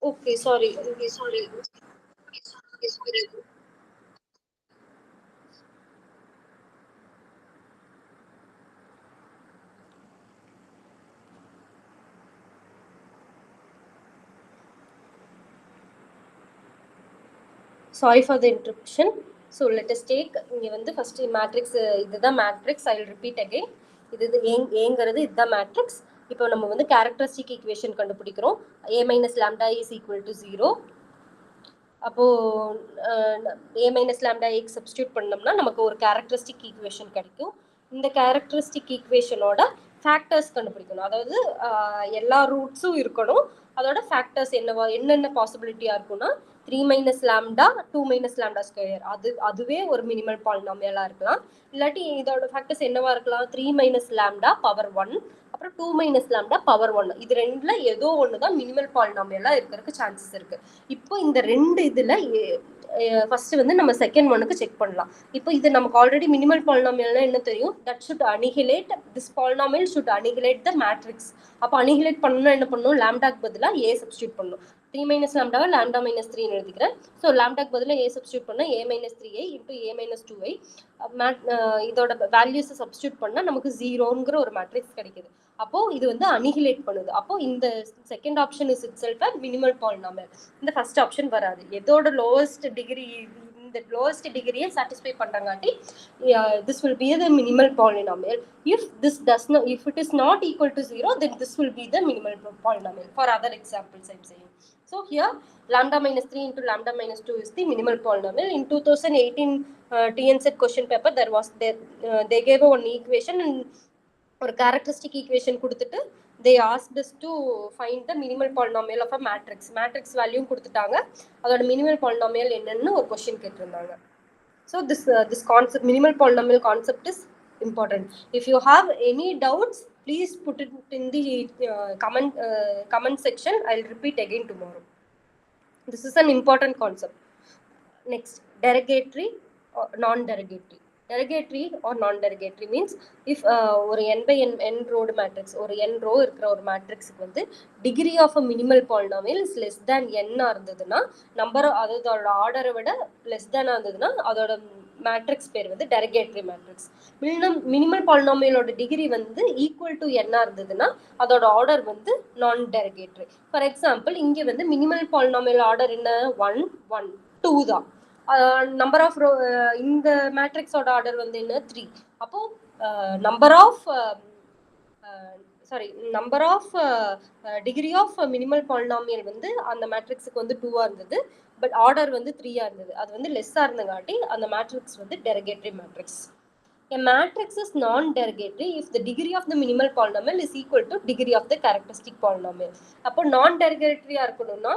Okay, sorry. Sorry for the interruption. So let us take இங்க வந்து first matrix இதுதான் matrix. I will repeat again. இது ஏங்கிறது இதுதான் matrix. இப்போ நம்ம வந்து characteristic equation கண்டுபிடிக்கிறோம். a minus lambda is equal to 0. அப்போ a minus lambda x substitute பண்ணோம்னா நமக்கு ஒரு characteristic equation கிடைக்கும். இந்த characteristic equationோட factors கண்டுபிடிக்கணும். அதாவது எல்லா ரூட்ஸும் இருக்கணும். அதோட factors என்னென்ன பாசிபிலிட்டியா இருக்கும்னா 3 minus lambda 2 minus lambda square அதுவே ஒரு மினிமல் பாலினாமியலா இருக்கலாம். இல்லாட்டி இதோட ஃபேக்டர்ஸ் என்னவா இருக்கலாம், 3 minus lambda power 1 அப்புறம் 2 minus lambda power 1 இது ரெண்டுல ஏதோ ஒண்ணுதான் மினிமல் பாலினாமியலா இருக்கிறதுக்கு சான்சஸ் இருக்கு. இப்போ இந்த ரெண்டு இதுல ஃபர்ஸ்ட் வந்து நம்ம செகண்ட் ஒனுக்கு செக் பண்ணலாம். இப்போ இது நமக்கு ஆல்ரெடி மினிமல் பாலினாமியல்னா என்ன தெரியும், that should அனிஹிலேட் this polynomial should அனிஹிலேட் the matrix. அப்போ அனிஹிலேட் பண்ணணும்னா என்ன பண்ணணும், லாம்டாக்கு பதிலா ஏ சப்ஸ்டியூட் பண்ணணும். 3 minus lambda lambda minus 3 எழுதிக்கிறேன். ஸோ லாம்டாக்கு பதிலாக ஏ சப்ஸ்டியூட் பண்ணால் a minus 3i into a minus 2i இதோட வேல்யூஸ் சப்ஸ்டியூட் பண்ணால் நமக்கு 0ங்கிற ஒரு மேட்ரிக்ஸ் கிடைக்குது. அப்போ இது வந்து அனிஹிலேட் பண்ணுது. அப்போ இந்த second option is it self minimal polynomial. இந்த ஃபர்ஸ்ட் ஆப்ஷன் வராது. எதோட லோவஸ்ட் டிகிரி இந்த லோவஸ்ட் டிகிரியை satisfy பண்றங்காட்டி this will be the minimal polynomial. If it is not equal to 0, then this will be the minimal polynomial. For other examples I'm saying. So here lambda minus 3 into lambda minus 2 is the minimal polynomial. In 2018 TNSET question paper they gave one equation and ஒரு characteristic equation கொடுத்துட்டு they asked us to find the minimal polynomial of a matrix. Matrix value கொடுத்துட்டாங்க, அதோட minimal polynomial என்னன்னு ஒரு question கேட்டிருந்தாங்க. So this concept, minimal polynomial concept is important. If you have any doubts, please put it in the comment section. I'll repeat again tomorrow. This is an important concept. Next, derogatory or non-derogatory. Derogatory or non-derogatory means if ஒரு n by n row matrix ஒரு n row இருக்கிற ஒரு மேட்ரிக்ஸ்க்கு வந்து degree of a minimal polynomial is less than n இருந்ததுன்னா number அதோட ஆர்டரை விட less than இருந்ததுன்னா அதோட மேட்ரிக்ஸ் பேர் வந்து derogatory மேட்ரிக்ஸ். மினிமல் பாலினாமியலோட டிகிரி வந்து ஈக்குவல் டு n இருந்ததுன்னா அதோட ஆர்டர் வந்து நான் derogatory. ஃபார் எக்ஸாம்பிள் இங்கே வந்து மினிமல் பாலினாமியல் ஆர்டர் என்ன 1 1 2 தான். நம்பர் ஆஃப் ரோ இந்த மேட்ரிக்ஸோட ஆர்டர் வந்து என்ன 3. அப்போ number of degree of minimal polynomial வந்து அந்த மேட்ரிக்ஸுக்கு வந்து 2 இருந்தது, பட் ஆர்டர் வந்து 3 இருந்தது. அது வந்து லெஸ்ஸா இருந்தங்காட்டி அந்த மேட்ரிக்ஸ் வந்து derogatory matrix. A matrix is non-derogatory if the degree of the minimal polynomial is equal to degree of the characteristic polynomial. அப்போ non-derogatory இருக்கணும்னா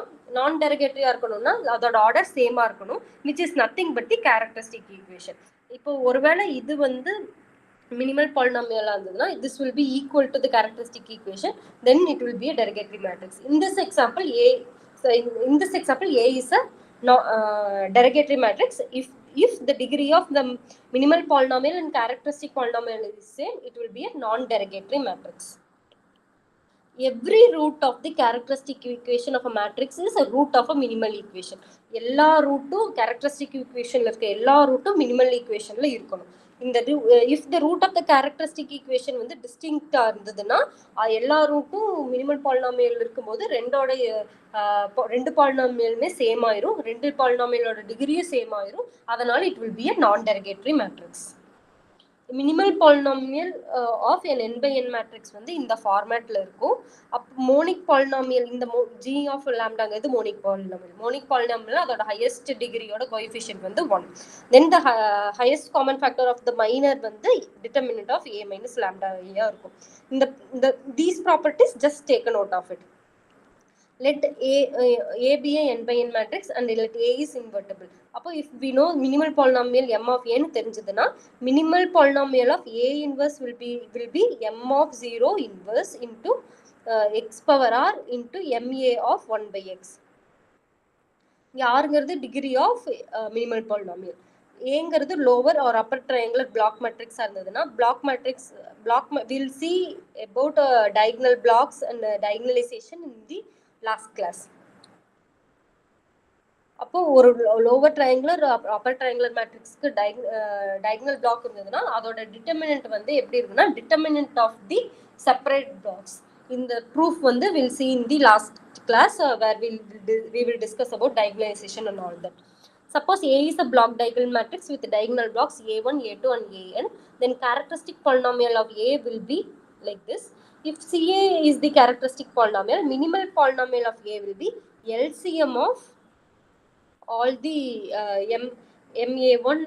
அதோட ஆர்டர் சேமா இருக்கணும், which is nothing but the characteristic equation. இப்போ ஒருவேளை இது வந்து minimal polynomial இருந்ததுன்னா this will be equal to the characteristic equation, then it will be a derogatory matrix. In this example A is a derogatory matrix if the degree of the minimal polynomial and characteristic polynomial is same, it will be a non-derogatory matrix. Every root of the characteristic equation of a matrix is a root of a minimal equation. எல்லா ரூட்டும் characteristic equationல இருக்க எல்லா ரூட்டும் minimal equationல இருக்கணும். இந்த if the root of the characteristic equation வந்து டிஸ்டிங்க்டா இருந்ததுன்னா எல்லா ரூட்டும் minimal polynomial இருக்கும்போது ரெண்டு பாலினாமியலுமே சேம் ஆயிரும், ரெண்டு பாலினாமியலோட டிகிரியும் சேம் ஆயிரும். அதனால it will be a non-derogatory matrix. Minimal polynomial of an n by n matrix வந்து இந்த ஃபார்மேட்ல இருக்கும். மோனிக் பாலினாமியல் இந்த g ஆஃப் லாம்டாங்கிறது மோனிக் பாலினாமியல் அதோட ஹையஸ்ட் டிகிரியோட கோஎஃபிஷியன்ட் வந்து 1. Then the highest common factor of the minor வந்து determinant of a minus lambda இருக்கும். இந்த these properties just take a note of it. Let A be a n by n matrix and let A is invertible. அப்போ if we know minimal polynomial m of n தெரிஞ்சதுன்னா minimal polynomial of A inverse will be m of 0 inverse into x power r into ma of 1 by x. யாருங்கிறது degree of minimal polynomial. ஏங்கிறது lower or upper triangular block மேட்ரிக்ஸா இருந்ததுன்னா we'll see about diagonal blocks and diagonalization in the last class. அப்போ ஒரு lower triangular upper triangular மேட்ரிக்ஸ்க்கு diagonal block இருந்ததுன்னா அதோட determinant வந்து எப்படி இருக்குன்னா determinant of the separate blocks. இந்த ப்ரூஃப் வந்து we'll see in the last class where we will discuss about diagonalization and all that. Suppose A is a block diagonal matrix with diagonal blocks A1, A2 and AN, then characteristic polynomial of A will be like this. If CA is the characteristic polynomial, minimal polynomial of A will be LCM of all the MA1,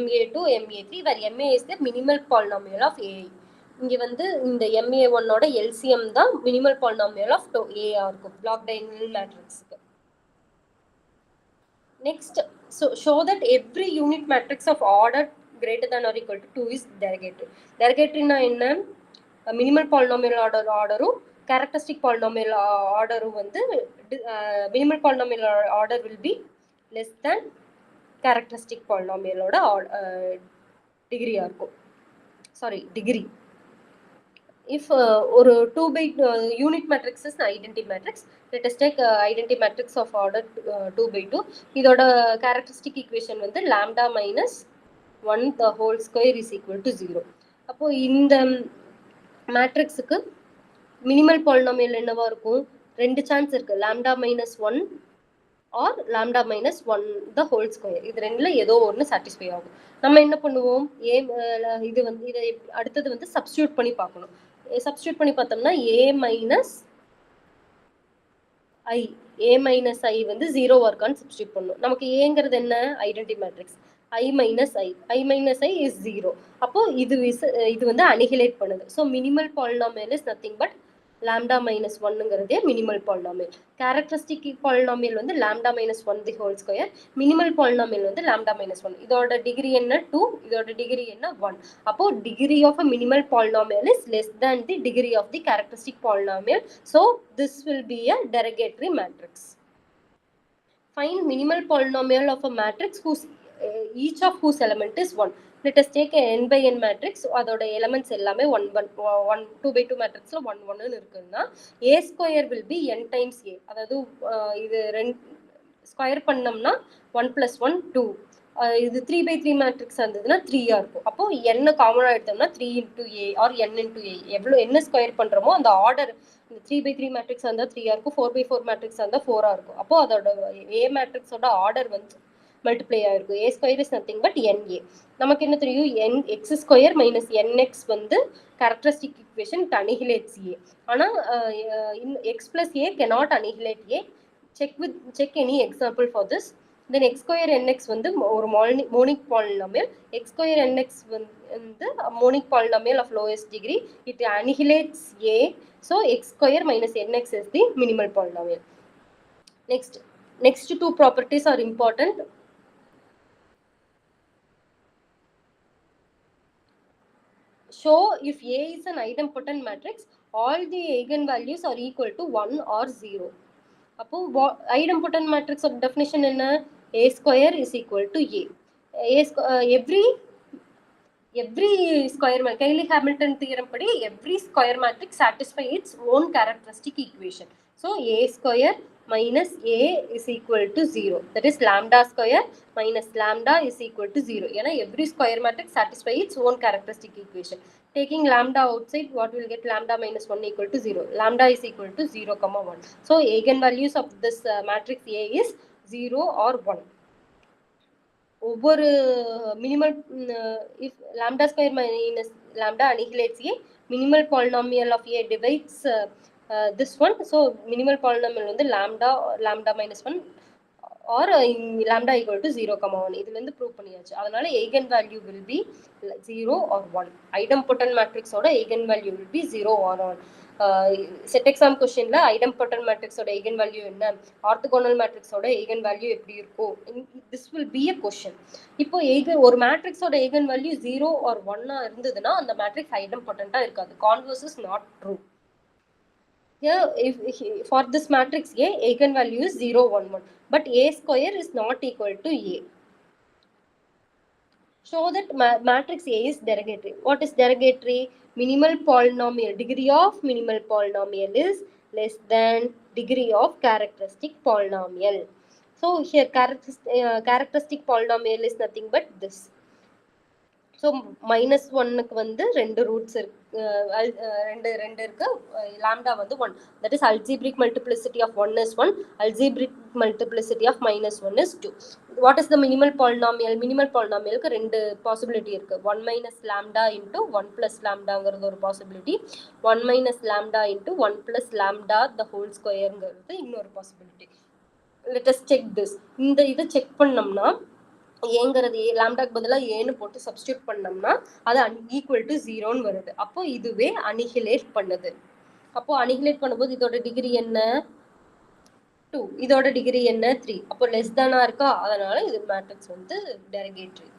MA2, MA3, where MA is the minimal polynomial of A. இங்கே வந்து இந்த MA1 ஓட LCM தான் minimal polynomial of A இருக்கும் block diagonal மேட்ரிக்ஸ்க்கு. Next, so show that every unit matrix of order greater than or equal to 2 is derogatory. Derogatory na enna? Minimal polynomial order characteristic polynomial order வந்து minimal polynomial order will be less than characteristic polynomial ஓட degree இருக்கும். Sorry, degree. If ஒரு 2 by unit matrix is identity matrix, let us take identity matrix of order 2 by 2. இதோட characteristic equation வந்து lambda minus 1 the whole square is equal to 0. அப்போ இந்த மேட்ரிக்ஸுக்கு minimal polynomial என்னவா இருக்கும்? ரெண்டு சான்ஸ் இருக்கு, lambda minus 1 or lambda minus 1 the whole square. இது ரெண்டுல ஏதோ ஒன்று சாட்டிஸ்ஃபை ஆகும். நம்ம என்ன பண்ணுவோம்? இது வந்து இதை அடுத்தது வந்து சப்ஸ்டியூட் பண்ணி பார்க்கணும். சப்ஸ்டியூட் பண்ணி பார்த்தோம்னா a minus i வந்து 0 இருக்கான்னு சப்ஸ்டியூட் பண்ணணும். நமக்கு ஏங்கிறது என்ன? Identity matrix. i minus i is 0. அப்போ இது வந்து அனிஹிலேட் பண்ணுது. So minimal polynomial is nothing but lambda minus 1ங்கிறதே மினிமல் பாலினாமியல். கேரக்டரிஸ்டிக் பாலினாமியல் வந்து lambda minus 1 the whole square. Minimal polynomial வந்து lambda minus 1. இதோட டிகிரி என்ன? 2. இதோட டிகிரி என்ன? 1. அப்போ degree of a minimal polynomial is less than the degree of the characteristic polynomial. So this will be a derogatory matrix. Find minimal polynomial of a matrix whose each of whose element is 1. Let us take a n by n matrix. அதோட elements எல்லாமே 2 by 2 matrixல 1 1 ன்னு இருக்குன்னா a square will be n times a. அதாவது இது square பண்ணோம்னா 1 plus 1 2. இது 3 by 3 matrix இருந்ததுன்னா 3 இருக்கும். அப்போ n காமனா எடுத்தோம்னா 3 into a or n into a. எவ்வளோ என்ன ஸ்கொயர் பண்றோமோ அந்த ஆர்டர் 3 by 3 மேட்ரிக்ஸ் இருந்தா 3 இருக்கும், 4 by 4 மேட்ரிக்ஸ் இருந்தா 4 இருக்கும். அப்போ அதோட a மேட்ரிக்ஸோட ஆர்டர் வந்து மல்டிப்ளை ஆயிருக்கும். a square is nothing but na. நமக்கு என்ன தெரியும்? x ஸ்கொயர் மைனஸ் nx வந்து கேரக்டரிஸ்டிக் ஈக்குவேஷன் அனிஹிலேட்ஸ் a. ஆனா x plus a cannot annihilate a. check any example for this. Then x square nx வந்து ஒரு monic polynomial. x square nx வந்து monic polynomial of lowest degree. It annihilates a. So x square minus nx is the minimal polynomial. Next two properties are important. Show if A is an idempotent matrix, all the eigenvalues are equal to 1 or 0. அப்போ idempotent matrix of definition என்ன? A square is equal to A. Every square matrix, Cayley-Hamilton theorem படி every square matrix satisfy its own characteristic equation. So A square minus A is equal to 0. That is lambda square minus lambda is equal to 0. ஏன்னா every square matrix satisfy its own characteristic equation. Taking lambda outside, what will get? Lambda minus 1 equal to 0. Lambda is equal to 0, 1. So eigenvalues of this matrix A is 0 or 1. ஒவ்வொரு minimal if lambda square minus lambda annihilates a, minimal polynomial of a divides this one. So minimal polynomial வந்து lambda minus 1 or lambda equal to 0, 1. இதுல இருந்து prove பண்ணியாச்சு. அதனால eigen value will be 0 or 1. idempotent matrix ஓட eigen value will be 0 or 1. Set exam क्वेश्चनல idempotent மேட்ரிக்ஸோட eigen value என்ன, orthogonal மேட்ரிக்ஸோட eigen value எப்படி இருக்கும், this will be a question. இப்போ ஒரு மேட்ரிக்ஸோட eigen value 0 or 1 இருந்ததுன்னா அந்த மேட்ரிக்ஸ் ஐடெம்பொட்டன்ட்டா இருக்காது. Converse is not true. Here for this matrix A, eigen value is 0, 1, 1, but A square is not equal to A. Show that matrix A is derogatory. What is derogatory? Minimal polynomial, degree of minimal polynomial is less than degree of characteristic polynomial. So here characteristic polynomial is nothing but this. So minus 1 க்கு வந்து ரெண்டு roots இருக்கு, ரெண்டு இருக்கு, lambda வந்து 1. That is algebraic multiplicity of 1 is 1, algebraic multiplicity of minus 1 is 2. What is the minimal polynomial? Minimal polynomial க்கு ரெண்டு possibility இருக்கு. 1 minus lambda into 1 plus lambdaங்கிறது ஒரு possibility, 1 minus lambda into 1 plus lambda the whole squareங்கிறது இன்னொரு possibility. Let us check this. இந்த இதை check பண்ணோம்னா ஏங்கிறது லாம்டாக்கு பதிலாக ஏன்னு போட்டு சப்ஸ்டியூட் பண்ணோம்னா அது ஈக்குவல் டு 0ன்னு வருது. அப்போ இதுவே அனிஹிலேட் பண்ணுது. அப்போ அனிஹிலேட் பண்ணும்போது இதோட டிகிரி என்ன? 2. இதோட டிகிரி என்ன 3. அப்போ லெஸ் தானா இருக்கா, அதனால இது மேட்ரிக்ஸ் வந்து டெரிவேட்டரி.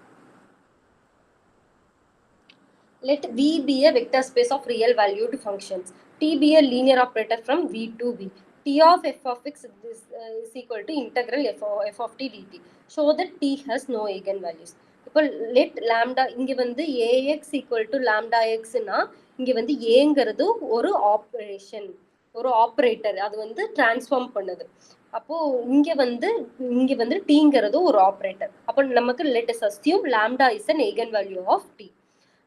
Let V be a vector space of real valued functions. T be a linear operator from V to V. T of f of x is equal to integral f of t dt. Show that T has no eigenvalues. இப்போ let lambda இங்க வந்து ax equal to lambda x னா இங்க வந்து ஏங்கிறது ஒரு operation, ஒரு operator, அது வந்து டிரான்ஸ்ஃபார்ம் பண்ணுது. அப்போ இங்க வந்து tங்கிறது ஒரு ஆப்ரேட்டர். அப்போ நமக்கு let us assume lambda is an eigenvalue of t.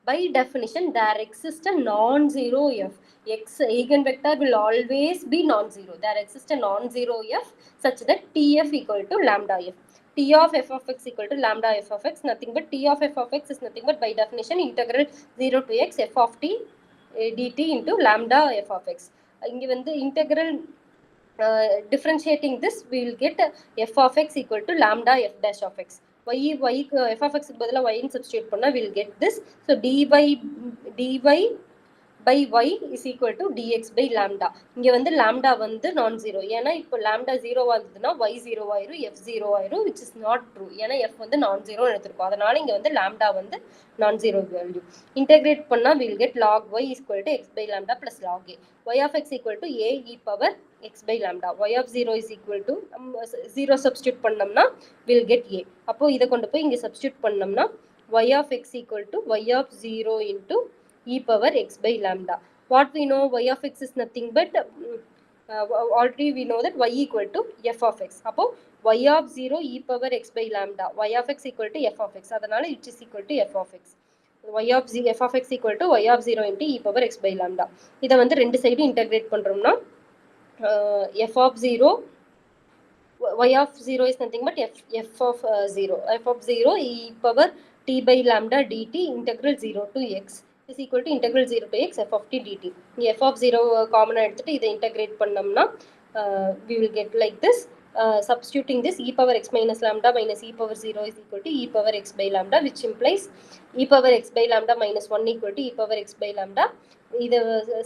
By definition, there exists a non-zero f. X eigenvector will always be non-zero. There exists a non-zero f such that Tf equal to lambda f. T of f of x equal to lambda f of x. Nothing but T of f of x is nothing but by definition integral 0 to x f of t dt into lambda f of x. இங்க வந்து integral differentiating this, we will get f of x equal to lambda f dash of x. y f of x பதிலா y ன்னு substitute பண்ணா we'll get this. So dy by y is equal to dx by lambda. இங்க வந்து lambda வந்து நான் zero, ஏன்னா இப்போ lambda 0 ஆகுதுன்னா y 0 ஆயிரும், f 0 ஆயிரும், which is not true. ஏன்னா f வந்து நான் ஜீரோ எடுத்திருக்கோம், அதனால இங்க வந்து lambda வந்து நான் ஜீரோ வேல்யூ. இன்டெகிரேட் பண்ணா we'll get log y is equal to x by lambda plus log a. y of x equal to a e power x by lambda. y of 0 is equal to 0 substitute பண்ணோம்னா we'll get a. அப்போ இதை கொண்டு போய் இங்க substitute பண்ணோம்னா y of x equal to y of 0 into e power x by lambda. What we know, y of x is nothing but already we know that y equal to f of x. அப்போ y of 0 e power x by lambda, y of x equal to f of x, அதனால it is equal to f of x. y of f of x equal to y of 0 into e power x by lambda. இதை வந்து ரெண்டு side integrate பண்றோம்னா f of 0, y of 0 is nothing but f of 0, f of 0 e power t by lambda dt integral 0 to x is equal to integral 0 to x f of t dt. f of 0 common எடுத்துட்டு இதை integrate பண்ணோம்னா we will get like this. Substituting this, e power x minus lambda minus e power 0 is equal to e power x by lambda, which implies e power x by lambda minus 1 equal to e power x by lambda. இதை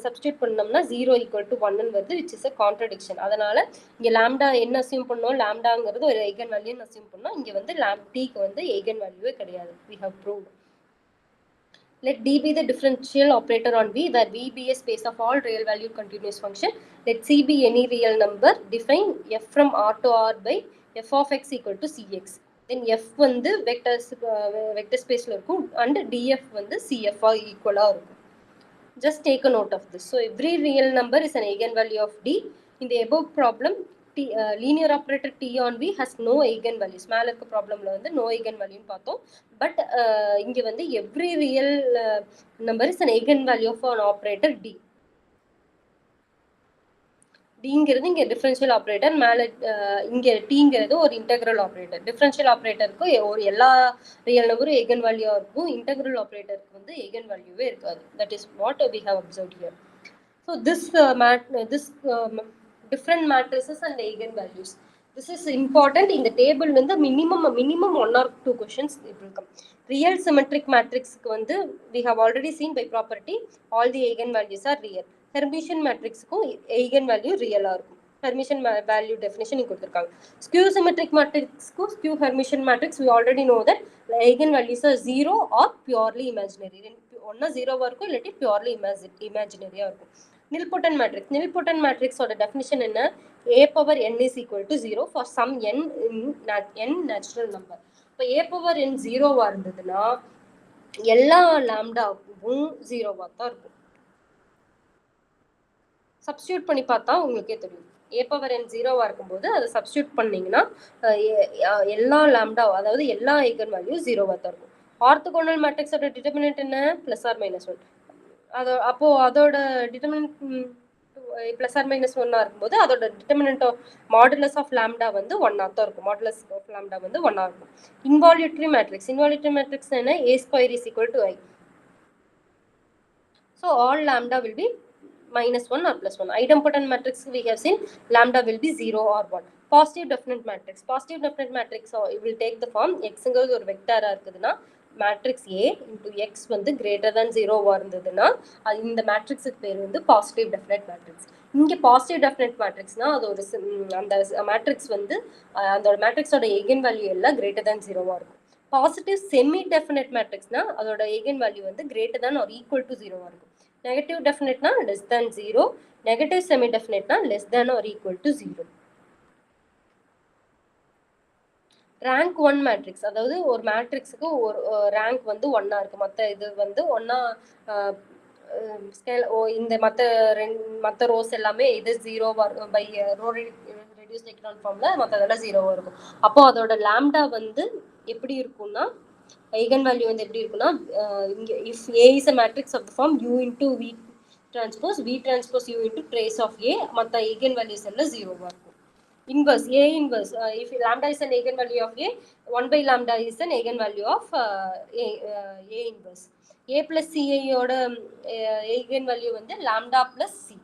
substitute பண்ணோம்னா 0 equal to 1 வருது, which is a contradiction. அதனால இங்க lambda என்ன assume பண்ணோம், lambdaங்கிறது ஒரு eigen value ன்னு assume பண்ணோம். இங்க வந்து t-க்கு வந்து eigen value கிடையாது. We have proved. Let D be the differential operator on V, where V be a space of all real valued continuous function. Let C be any real number. Define f from R to R by f of x equal to Cx. Then f வந்து vector space ல இருக்கும் and df வந்து cf equal ஆ இருக்கும். Just take a note of this. So every real number is an eigenvalue of D. In the above problem, linear operator T on V has no eigenvalues. மேல இருக்க ப்ராப்ளம்ல வந்து no eigenvalue பார்த்தோம். But இங்க வந்து every real number is an eigenvalue of an operator D. Dங்கிறது இங்க differential operator, மேல இங்க Tங்கிறது ஒரு இன்டெக்ரல் ஆப்ரேட்டர். டிஃபரன்ஷியல் ஆப்ரேட்டருக்கு ஒரு எல்லா ரியல் நம்பரும் eigen value இருக்கும், இன்டெக்ரல் ஆப்ரேட்டருக்கு வந்து eigen value இருக்காது. That is what we have observed here. So this different matrices and eigen values, this is important. In the table வந்து minimum 1 or 2 questions it will come. Real symmetric matrix க்கு வந்து we have already seen by property all the eigen values are real. Hermitian matrix க்கும் eigen value real ஆ இருக்கும். Hermitian value definition இங்க கொடுத்திருக்காங்க. Skew symmetric matrix க்கும் skew Hermitian matrix we already know that eigen values are 0 or purely imaginary. ஒண்ணா 0 வா இருக்கும், இல்லாட்டி purely imaginary ஆ இருக்கும். Nilpotent matrix. Nilpotent matrix ஓட definition என்ன? A power n is equal to 0 for some n natural number. இப்போ A power n 0 வா இருந்ததுன்னா எல்லா லாம்டாவும் 0 வா தான் இருக்கும். சப்ஸ்டியூட் பண்ணி பார்த்தா உங்களுக்கே தெரியும். A power n 0 வா இருக்கும்போது அதை சப்ஸ்டியூட் பண்ணீங்கன்னா எல்லா லாம்டா, அதாவது எல்லா eigen value 0 வா தான் இருக்கும். ஆர்த்தோகோனல் மேட்ரிக்ஸோட டிட்டர்மினன்ட் என்ன? Plus or minus 1. அப்போ அதோட டிட்டர்மினன்ட் பிளஸ் ஆர் மைனஸ் 1 இருக்கும்போது அதோட டிட்டர்மினன்ட் மாடுலஸ் ஆஃப் லாம்டா வந்து 1 தான் இருக்கும். மாடுலஸ் ஆஃப் லாம்டா வந்து 1 இருக்கும். இன்வால்யூட்டரி மேட்ரிக்ஸ் என்ன? a square is equal to i. So all lambda will be minus 1 or plus 1. Idempotent matrix we have seen lambda will be 0 or 1. Positive definite matrix. Positive definite matrix it will take the form xங்கிறது ஒரு வெக்டாரா இருக்குதுன்னா matrix A into X வந்து greater தேன் 0 இருந்ததுன்னா இந்த மேட்ரிக்ஸுக்கு பேர் வந்து positive definite matrix. இங்கே positive definite மேட்ரிக்ஸ்னா அதோட அந்த மேட்ரிக்ஸ் வந்து அதோட மேட்ரிக்ஸோட எகன் வேல்யூ எல்லாம் கிரேட்டர் தேன் 0 இருக்கும். பாசிட்டிவ் செமி டெஃபினட் மேட்ரிக்ஸ்னா அதோட எகன் வேல்யூ வந்து greater than or equal to 0 இருக்கும். நெகட்டிவ் டெஃபினட்னா லெஸ் தேன் 0, நெகட்டிவ் செமி டெஃபினட்னா less than or equal to 0. Rank 1 matrix, அதாவது ஒரு மேட்ரிக்ஸுக்கு ஒரு ரேங்க் வந்து 1 இருக்கு, மற்ற இது வந்து 1 ஸ்கேல் இந்த மற்ற ரோஸ் எல்லாமே இது 0 பை ரோ ரெடியூஸ் எக்கனான் ஃபார்ம்ல மற்றதெல்லாம் 0 இருக்கும். அப்போ அதோட லாம்டா வந்து எப்படி இருக்கும்னா ஐகன் வேல்யூ வந்து எப்படி இருக்குன்னா இங்கே if A is a matrix of the form U into V transpose U into trace of A, மற்ற ஐகன் வேல்யூஸ் எல்லாம் 0 இருக்கும். Inverse, A inverse, if lambda is an eigenvalue of A, 1 by lambda is an eigenvalue of A inverse. A plus C ஓட eigenvalue வந்து lambda plus C.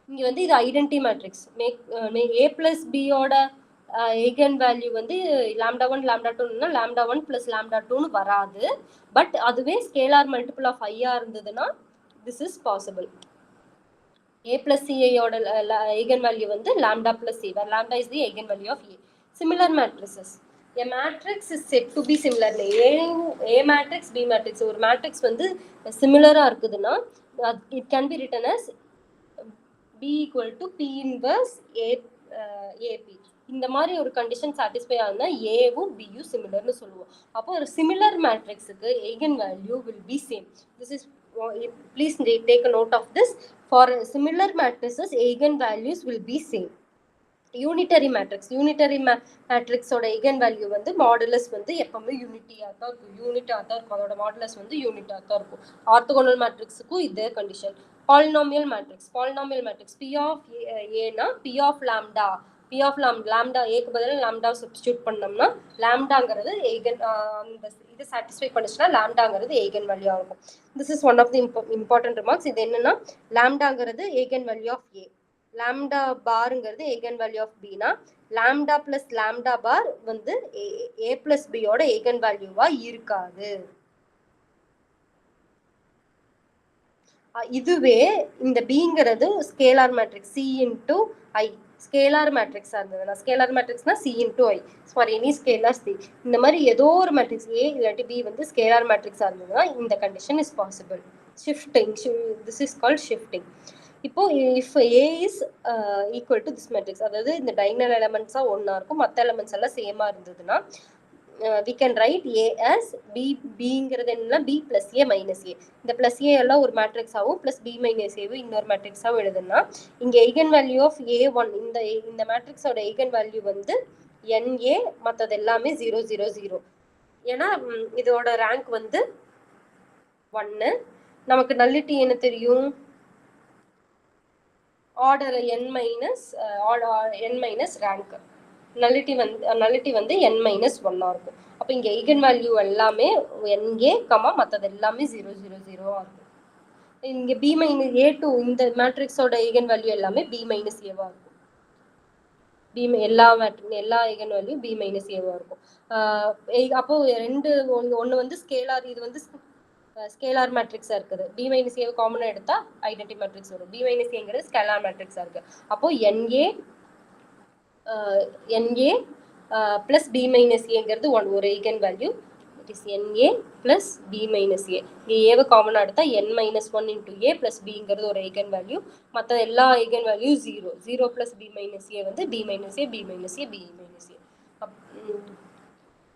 இங்க வந்து இது identity matrix. A plus B ஓட eigenvalue வந்து lambda 1 lambda 2னா lambda 1 plus lambda 2னு வராது. But அதுவே scalar multiple of ஐயா இருந்ததுன்னா this is possible. A plus C ஓட eigenvalue வந்து lambda plus C, where lambda is the eigenvalue of A. Similar matrices. A matrix is said to be similar. A matrix, B matrix. ஒரு matrix வந்து similar இருக்குதுன்னா it can be written as B equal to P inverse AP. இந்த மாதிரி ஒரு condition satisfy ஆகுதுன்னா ஏவும் பியும் சிமிலர்னு சொல்லுவோம். அப்போ ஒரு சிமிலர் மேட்ரிக்ஸுக்கு eigen value will be same. This is please take a note of this. For similar matrices eigen values will be same. Unitary மேட்ரிக்ஸோட eigen value வந்து மாடுலஸ் வந்து எப்பவுமே யூனிட்டாக தான் இருக்கும். அதோட மாடுலஸ் வந்து யூனிட்டாக தான் இருக்கும். ஆர்த்தோகோனல் மேட்ரிக்ஸுக்கும் இதே condition. Polynomial matrix P of ஏனா P ஆஃப் லாம்டா, லாம்டா ஏக்கு பதிலாக லாம்டா சப்ஸ்டியூட் பண்ணோம்னா லாம்டாங்கிறது இது சாட்டிஸ்ஃபை பண்ணிச்சுன்னா லாம்டாங்கிறது eigen value ஆகும். This is one of the important remarks. இது என்னன்னா லாம்டாங்கிறது eigen value of A, lambda பார்ங்கிறது eigen value ஆஃப் பினா லாம்டா பிளஸ் லாம்டா பார் வந்து ஏ பிளஸ் பியோட eigen வேல்யூவா இருக்காது. இதுவே இந்த பிங்கிறது scalar matrix C into I, scalar மேட்ரிக்ஸாக இருந்ததுன்னா ஸ்கேலார் மேட்ரிக்ஸ்னா C into I for any scalar C. இந்த மாதிரி ஏதோ ஒரு மேட்ரிக்ஸ் A இல்லாட்டி B வந்து ஸ்கேலார் மேட்ரிக்ஸாக இருந்ததுன்னா இந்த condition is possible. Shifting, this is called shifting. இப்போ if A is equal to this matrix, அதாவது இந்த டைனல் எலமெண்ட்ஸாக ஒன்றா இருக்கும், மற்ற எலமெண்ட்ஸ் எல்லாம் சேமாக இருந்ததுன்னா we can write A as Bங்கிறது என்னன்னா B plus A minus A. இந்த plus A எல்லாம் ஒரு மேட்ரிக்ஸாகவும் plus B minus A இன்னொரு மேட்ரிக்ஸாகவும் எழுதுனா இங்கே eigen value of A1 இந்த மேட்ரிக்ஸோட eigen value வந்து NA, மற்றது எல்லாமே 0 0 0. ஏன்னா இதோட ரேங்க் வந்து 1. நமக்கு நல்லிட்டி என்ன தெரியும், order n minus rank. Nullity வந்து n-1 இருக்கும். அப்போ இங்கே eigen வேல்யூ எல்லாமே NA, மற்றது எல்லாமே 0 0 0 இருக்கும். இங்கே B மைனஸ் A2 இந்த மேட்ரிக்ஸோட eigen வேல்யூ எல்லாமே B மைனஸ் ஏவா இருக்கும். எல்லா eigen வேல்யூ B மைனஸ் ஏவா இருக்கும். அப்போ ஒன்று வந்து ஸ்கேலார், இது வந்து ஸ்கேலார் மேட்ரிக்ஸாக இருக்குது. B மைனஸ் ஏவை காமனாக எடுத்தா ஐடென்டி மேட்ரிக்ஸ் வரும். B மைனஸ் ஏங்கிறது ஸ்கேலார் மேட்ரிக்ஸாக இருக்குது. அப்போ NA plus B minus Aங்கிறது ஒரு eigen value. It is NA plus B minus A. இங்கே ஏவை காமனாக எடுத்தால் n-1 into A plus Bங்கிறது ஒரு eigen value. மற்ற எல்லா eigen value 0. 0 plus B minus A வந்து B minus A, B minus A, B minus A.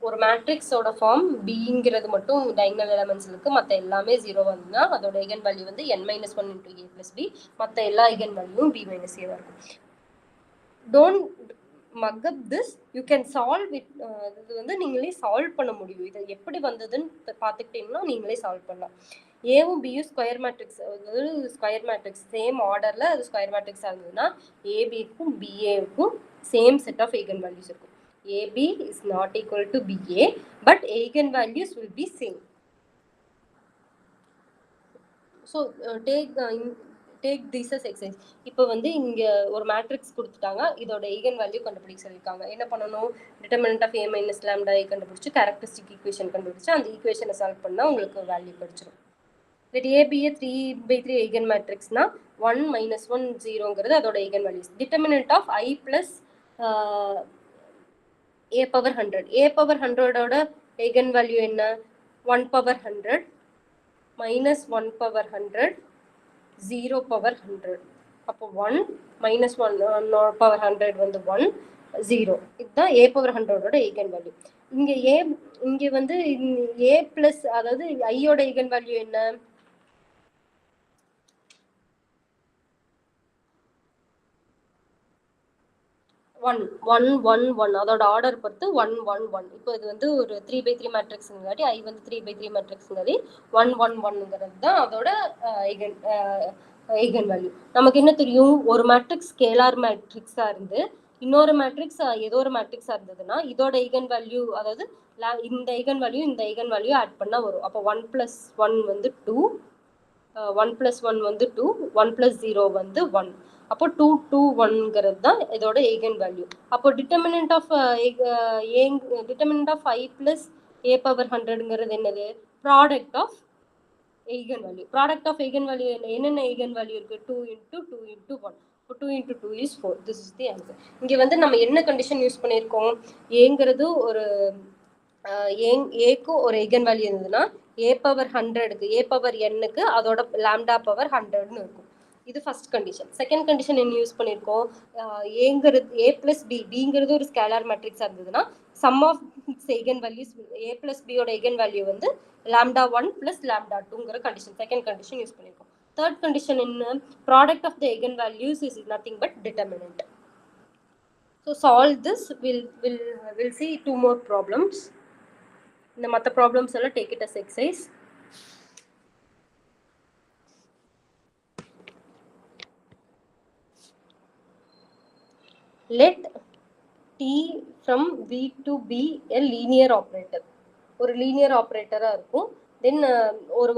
ஒரு மேட்ரிக்ஸோட ஃபார்ம் Bங்கிறது மட்டும் டைகனல் எலமெண்ட்ஸ் இருக்குது, மற்ற எல்லாமே 0 வந்துன்னா அதோட eigen value வந்து n-1 into A plus B, மற்ற எல்லா eigen value B minus A இருக்கும். Don't mug up this, you can solve it. இது வந்து நீங்களே சால்வ் பண்ண முடியும். இதை எப்படி வந்ததுன்னு பார்த்துக்கிட்டீங்கன்னா நீங்களே சால்வ் பண்ணலாம். ஏவும் பியும் ஸ்கொயர் மேட்ரிக்ஸ், அதாவது ஸ்கொயர் மேட்ரிக்ஸ் சேம் ஆர்டரில் அது ஸ்கொயர் மேட்ரிக்ஸாக இருந்ததுன்னா ஏபிக்கும் பிஏவுக்கும் same set of eigen values இருக்கும். AB is not equal to BA, but eigen values will be same. So take this as exercise. இப்போ வந்து இங்க ஒரு மேட்ரிக்ஸ் கொடுத்துட்டாங்க, இதோட ஈகன் வேல்யூ கண்டுபிடிக்க சொல்லியிருக்காங்க. என்ன பண்ணணும், determinant of a minus lambda I கண்டுபிடிச்சு கேரக்டரிஸ்டிக் ஈக்குவேஷன் கண்டுபிடிச்சு அந்த ஈக்குவேஷனை சால்வ் பண்ணா உங்களுக்கு வேல்யூ கிடைச்சிடும். let a be a 3/3 eigen matrix na 1 minus 1 0ங்கிறது அதோட eigen values. determinant of I plus a power 100. a power 100 ஓட eigen value என்ன, 1 power 100 minus 1 power 100 0 power 100. அப்போ 1 minus 1 power 100 வந்து 1 0. இதுதான் a power 100 ஓட eigen value. இங்க வந்து a plus அதாவது I ஓட eigen value என்ன, 1 1 1 1. அதோட ஆர்டர் பொறுத்து 1 1 1. இப்போ இது வந்து ஒரு 3/3 மேட்ரிக்ஸ்ங்காட்டி I வந்து 3/3 மேட்ரிக்ஸ்ங்காட்டி 1 1 1ங்கிறது தான் அதோட eigen வேல்யூ. நமக்கு என்ன தெரியும், ஒரு மேட்ரிக்ஸ் ஸ்கேலார் மேட்ரிக்ஸா இருந்து இன்னொரு மேட்ரிக்ஸ் ஏதோ ஒரு மேட்ரிக்ஸா இருந்ததுன்னா இதோட eigen வேல்யூ, அதாவது இந்த eigen வேல்யூ இந்த eigen வேல்யூ ஆட் பண்ணா வரும். அப்போ 1 plus 1 வந்து 2, 1 plus 1 வந்து 2, 1 plus 0 வந்து 1. அப்போ 2 2 1ங்கிறது தான் இதோட eigen வேல்யூ. அப்போ determinant of I plus a power 100ங்கிறது என்னது, product of eigen value. Product of eigen value என்னென்ன eigen வேல்யூ இருக்கு, 2 into 2 into 1. 2 into 2 is 4. This is the answer. இங்க வந்து நம்ம என்ன கண்டிஷன் யூஸ் பண்ணியிருக்கோம், ஏங்கிறது ஒரு ஏக்கு ஒரு eigen வேல்யூ இருந்ததுன்னா a power 100க்கு a power n-க்கு அதோட lambda power 100ன்னு இருக்கும். இது ஃபர்ஸ்ட் கண்டிஷன். செகண்ட் கண்டிஷன் என்ன யூஸ் பண்ணியிருக்கோம், ஏங்கிறது a plus b, bங்கிறது ஒரு ஸ்கேலார் மேட்ரிக்ஸா இருந்ததுன்னா sum of eigen values a plus b ஓட eigen வேல்யூ வந்து lambda 1 plus lambda 2ங்கிற கண்டிஷன், செகண்ட் கண்டிஷன் யூஸ் பண்ணியிருக்கோம். தேர்ட் கண்டிஷன் என்ன, product of the eigen values is nothing but determinant. So solve this, we'll see 2 more problems. இந்த மற்ற problems எல்லாம் take it as exercise. Let t from v to b a linear operator. ஒரு linear operator-ஆ இருக்கும். Then ஒரு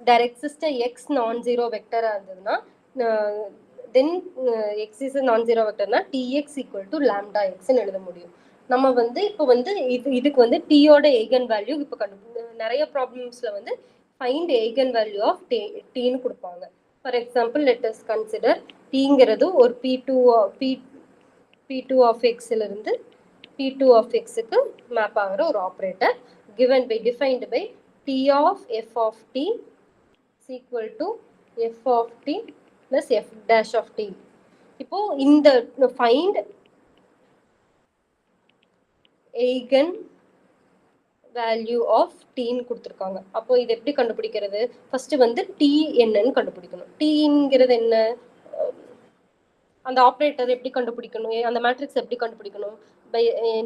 there exists a x non-zero vector-ஆ இருந்ததுன்னா then x is a non-zero vector-னா tx equal to lambda x-ன்னு எழுத முடியும். நம்ம வந்து இப்போ வந்து இதுக்கு வந்து t ஓட eigen value இப்போ நிறைய ப்ராப்ளம்ஸ்ல வந்து find eigen value of t-ன்னு கொடுப்பாங்க. For example let us consider tங்கிறது ஒரு p2 of x-ல இருந்து p2 of x-க்கு மேப் ஆகிற ஒரு operator given by defined by t of f of t is equal to f of t plus f dash of t. இப்போ இந்த find eigen value of t ன்னு கொடுத்துருக்காங்க. அப்போ இது எப்படி கண்டுபிடிக்கிறது, ஃபர்ஸ்ட் வந்து t என்னன்னு கண்டுபிடிக்கணும். tங்கிறது என்ன, அந்த ஆப்ரேட்டர் எப்படி கண்டுபிடிக்கணும், அந்த மேட்ரிக்ஸ் எப்படி கண்டுபிடிக்கணும்,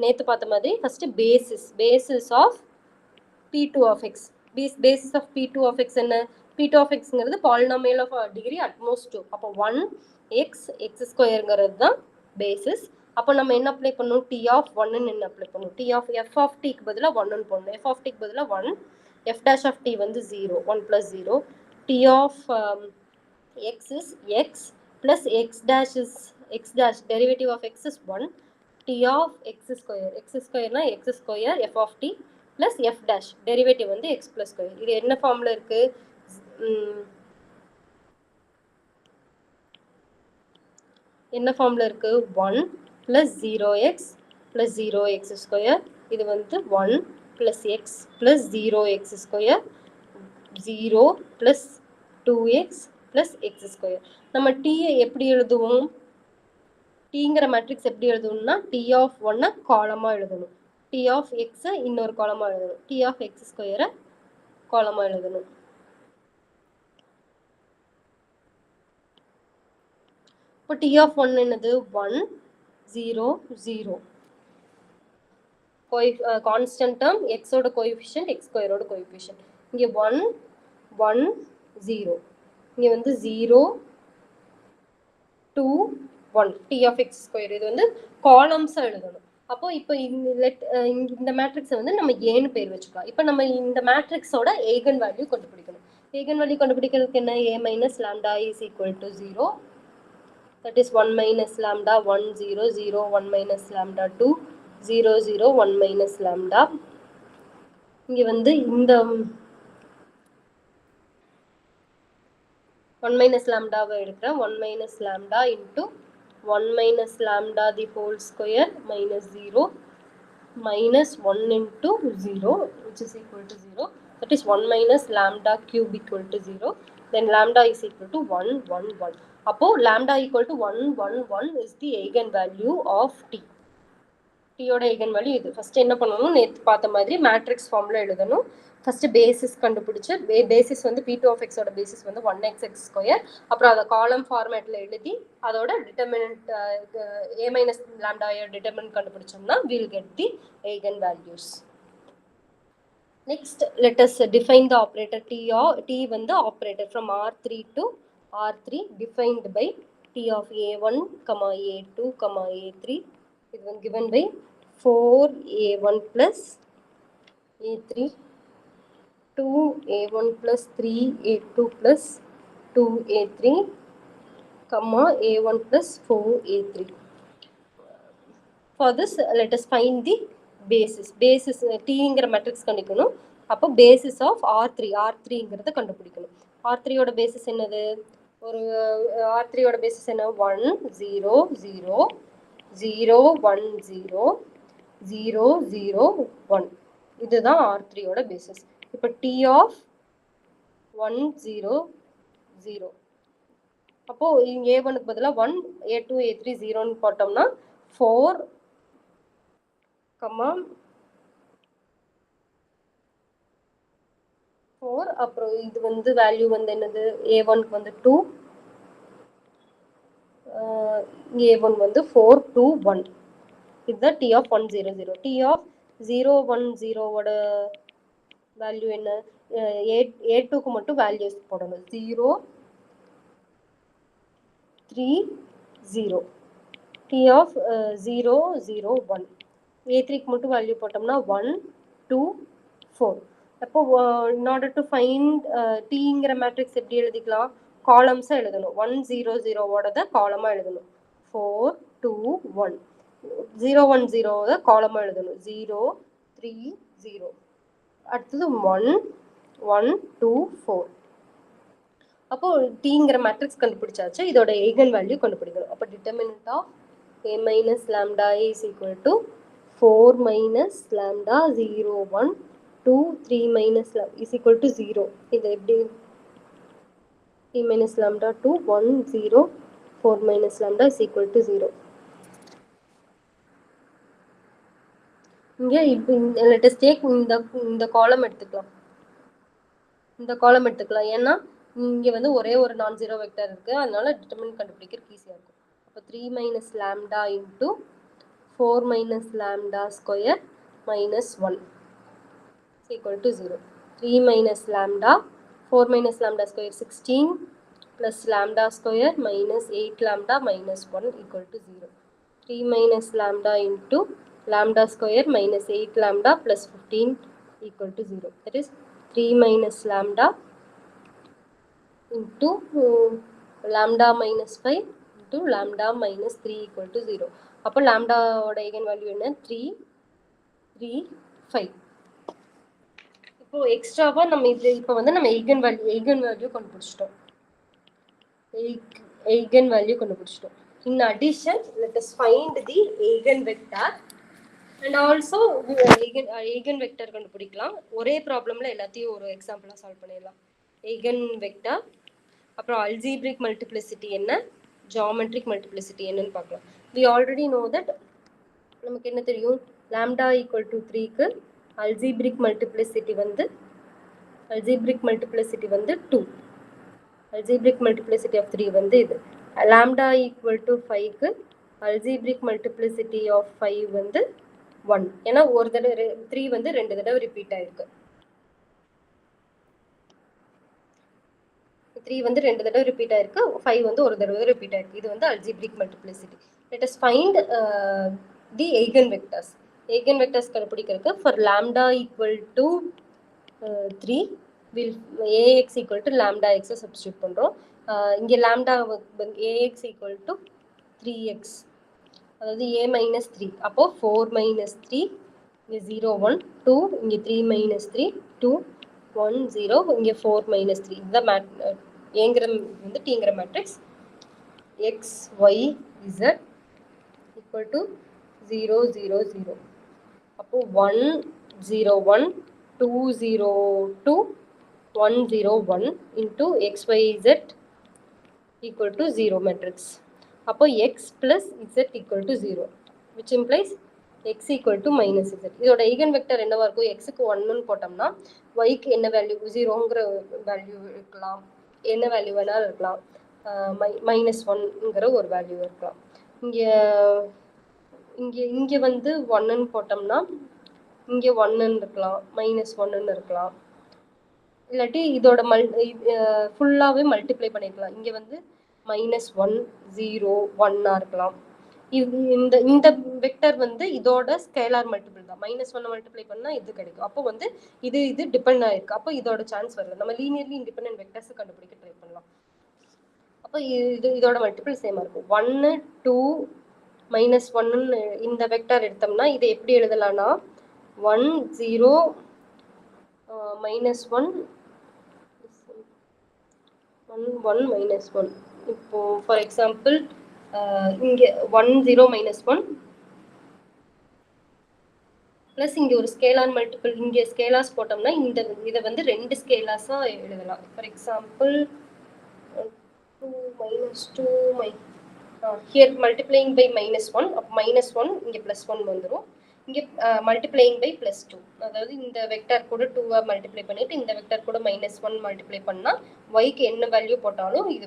நேத்து பார்த்த மாதிரி first basis of p2 of x. basis of p2 of x என்ன, p2 of xங்கிறது பாலினாமியல் ஆஃப் டிகிரி அட்மோஸ்ட் 2. அப்போ 1x x2ங்கிறது தான் பேசிஸ். அப்போ நம்ம என்ன அப்ளை பண்ணணும், t of 1ன்னு என்ன அப்ளை பண்ணணும், t of f of t-க்கு பதிலாக 1ன்னு போடணும். f of t-க்கு பதிலாக 1, f dash of t வந்து 0, 1 plus 0. t of x is x plus x dash is x dash, derivative of x is 1. t of x square னா x square f of t plus f dash, derivative வந்து x plus square. இது என்ன ஃபார்ம்ல இருக்கு, என்ன ஃபார்ம்ல இருக்கு, 1 plus 0x plus 0x square. இது வந்து 1 plus x plus 0x square, 0 plus 2x plus x square. நம்ம t எப்படி எழுதுவோம், tங்கிற மேட்ரிக்ஸ் எப்படி எழுதணும்னா t of 1 காலமா எழுதணும், t of x இன்னொரு காலமா எழுதணும், t of x square காலமா எழுதணும். இப்போ t of 1 என்னது, 1 0 0. கான்ஸ்டன்ட் டேர்ம் x ஓட கோஎஃபிஷியன்ட் x ஸ்கொயர் ஓட கோஎஃபிஷியன்ட். இங்கே 1 1 0, இங்கே வந்து 0 2 1, t of x ஸ்கொயர். இது வந்து காலம்ஸாக எழுதணும். அப்போ இப்போ இந்த மேட்ரிக்ஸை வந்து நம்ம ஏன்னு பேர் வச்சுக்கலாம். இப்போ நம்ம இந்த மேட்ரிக்ஸோட eigen வேல்யூ கண்டுபிடிக்கணும். eigen value கண்டுபிடிக்கிறதுக்கு என்ன a minus lambda is equal to 0. That is 1 minus lambda 1 0 0 1 minus lambda 2 0 0 1 minus lambda. இங்க வந்து இந்த 1 minus lambda எடுக்கிறேன். 1 minus lambda into 1 minus lambda the whole square minus 0 minus 1 into 0 which is equal to 0. That is 1 minus lambda cube equal to 0. Then lambda is equal to 1 1 1. அப்போ lambda equal to 1 1 1 is the eigenvalue of t. t ஓட eigenvalue இது. First என்ன பண்ணணும், நேத்து பார்த்த மாதிரி matrix ஃபார்ம்ல எழுதணும். ஃபர்ஸ்ட் பேசிஸ் கண்டுபிடிச்சு பேசிஸ் வந்து p2 of x ஓட பேசிஸ் வந்து 1xx ஸ்கொயர். அப்புறம் அதை காலம் ஃபார்மேட்ல எழுதி அதோட determinant a minus lambda determinant கண்டுபிடிச்சோம்னா we'll get the eigenvalues. Next, let us define the operator t வந்து operator from R3 to R3 defined by t of a1, a2, a3 is given by 4a1 plus a3, 2a1 plus 3a2 plus 2a3, a1 plus 4a3. For this, let us find the basis. Basis t ங்கிற matrix கண்டுபிடிக்கணும். அப்போ basis of R3 ங்கிறத கண்டுபிடிக்கணும். R3 ஓட basis என்னது? ஒரு R3 ஓட basis என்ன? 1 0 0 0 1 0 0 0 1. இதுதான் R3 ஓட பேசிஸ். இப்போ t of 1 0 0. அப்போ இங்க a1க்கு பதிலா 1 a2 a3 0ன்னு போட்டோம்னா 4 4 அப்புறம் இது வந்து வேல்யூ வந்து என்னது? a1க்கு வந்து 2, a1 வந்து 4 2 1. இதுதான் t of 1 0 0. t of 0 1 0 ஓட வேல்யூ என்ன? a2க்கு மட்டும் வேல்யூஸ் போடணும். 0 3 0. t of 0 0 1. a3க்கு மட்டும் வேல்யூ போட்டோம்னா 1 2 4. அப்போ in order to find t ங்கிற மேட்ரிக்ஸ் எப்படி எழுதிக்கலாம்? காலம்ஸா எழுதணும். 1 0 0 ஓட காலமா எழுதணும். 4 2 1. 0 1 0 ஓட காலமா எழுதணும். 0 3 0. அடுத்தது 1 1 2 4. அப்போ tங்கிற மேட்ரிக்ஸ் கண்டுபிடிச்சாச்சு. இதோட eigen வேல்யூ கண்டுபிடிக்கணும். அப்போ determinant of a minus lambda is equal to 4 minus lambda 0 1 2 3 minus is equal to 0. இது எப்படி? t minus lambda 2 1 0 4 minus lambda is equal to 0. இங்க இப்போ let us take இந்த காலம் எடுத்துக்கலாம். இந்த காலம் எடுத்துக்கலாம். ஏன்னா இங்க வந்து ஒரே ஒரு நான் ஜீரோ வெக்டர் இருக்கு. அதனால டிட்டர்மினன்ட் கண்டுபிடிக்கிறதுக்கு ஈஸியா இருக்கும். அப்போ 3 minus lambda into 4 minus lambda square minus 1 is equal to 0. 3 minus lambda 4 minus lambda square 16 plus lambda square minus 8 lambda minus 1 equal to 0. 3 minus lambda into lambda square minus 8 lambda plus 15 equal to 0. That is 3 minus lambda into lambda minus 5 into lambda minus 3 equal to 0. அப்போ lambda ஓட eigenvalue என்ன? 3 3 5. இப்போ எக்ஸ்ட்ராவா நம்ம இது இப்போ வந்து நம்ம eigenvalue கண்டுபிடிச்சிட்டோம். eigenvalue கண்டுபிடிச்சிட்டோம். In addition, let us find the eigenvector and also eigenvector கண்டுபிடிக்கலாம். ஒரே ப்ராப்ளம்ல எல்லாத்தையும் ஒரு எக்ஸாம்பிளா சால்வ் பண்ணிடலாம். eigenvector அப்புறம் algebraic multiplicity என்ன, geometric multiplicity என்னன்னு பார்க்கலாம். We already know that நமக்கு என்ன தெரியும்? lambda equal to 3க்கு algebraic multiplicity வந்து 2. algebraic multiplicity of 3 வந்து இது. lambda equal to 5க்கு algebraic multiplicity of 5 வந்து 1. ஏன்னா ஒரு தடவை 3 வந்து 2 தடவை ரிப்பீட் ஆயிருக்கு. 3 வந்து 2 தடவை ரிப்பீட் ஆயிருக்கு. 5 வந்து ஒரு தடவை ரிப்பீட் ஆயிருக்கு. இது வந்து algebraic multiplicity. Let us find the eigenvectors. eigenvectors கண்டுபிடிக்கிறதுக்கு for lambda equal to 3 ax equal to lambda x substitute பண்றோம். இங்க lambda ax equal to 3x, அதாவது a minus 3. அப்போ 4 minus 3, இங்க 0 1 2, இங்க 3 minus 3 2 1 0, இங்க 4 minus 3. இதுதான் ஏங்கிற வந்து tங்கிற matrix x y z equal to 0 0 0. அப்போ 1 0 1 2 0 2 1 0 1 into x y z equal to 0 matrix. அப்போ x plus z equal to 0, which implies x equal to minus z. இதோட eigen vector என்னவா இருக்கும்? x க்கு 1 போட்டோம்னா y க்கு என்ன வேல்யூ? 0ங்கிற வேல்யூ இருக்கலாம், என்ன வேல்யூ வேணாலும் இருக்கலாம், -1ங்கிற ஒரு வேல்யூ இருக்கலாம். இங்க வந்து 1 போட்டோம்னா இங்க 1 இருக்கலாம், -1 இருக்கலாம், இல்லாட்டி இதோட ஃபுல்லாவே மல்டிப்ளை பண்ணிக்கலாம். இங்க வந்து -1 0 1 இருக்கலாம். இந்த வெக்டர் வந்து இதோட ஸ்கேலார் மல்டிபிள் தான். -1 மல்டிப்ளை பண்ணா இது கிடைக்கும். அப்போ வந்து இது டிபெண்ட் ஆயிருக்கு. அப்போ இதோட சான்ஸ் வரல. நம்ம லீனியர்லி இண்டிபெண்டன்ட் வெக்டர்ஸ் கண்டுபிடிக்க ட்ரை பண்ணலாம். அப்போ இதோட மல்டிபிள் சேமா இருக்கும். 1 2 -1 இந்த வெக்டர் எடுத்தோம்னா இதை எப்படி எழுதலாம்னா 1 0 -1 1 -1. இப்போ ஃபார் எக்ஸாம்பிள் இங்க 1 0 -1 பிளஸ் இங்க ஒரு ஸ்கேலார் மல்டிபிள், இங்க ஸ்கேலார்ஸ் போட்டோம்னா இதை வந்து 2 ஸ்கேலார்ஸா எழுதலாம். For example 2 -2 here multiplying by -1, அப்போ -1 இங்க +1 வந்துரும். இங்க மல்டிப்ளையிங் பை +2, அதாவது இந்த வெக்டர் கூட 2 மல்டிப்ளை பண்ணிட்டு இந்த வெக்டர் கூட -1 மல்டிப்ளை பண்ணா yக்கு என்ன வேல்யூ போட்டாலும் இது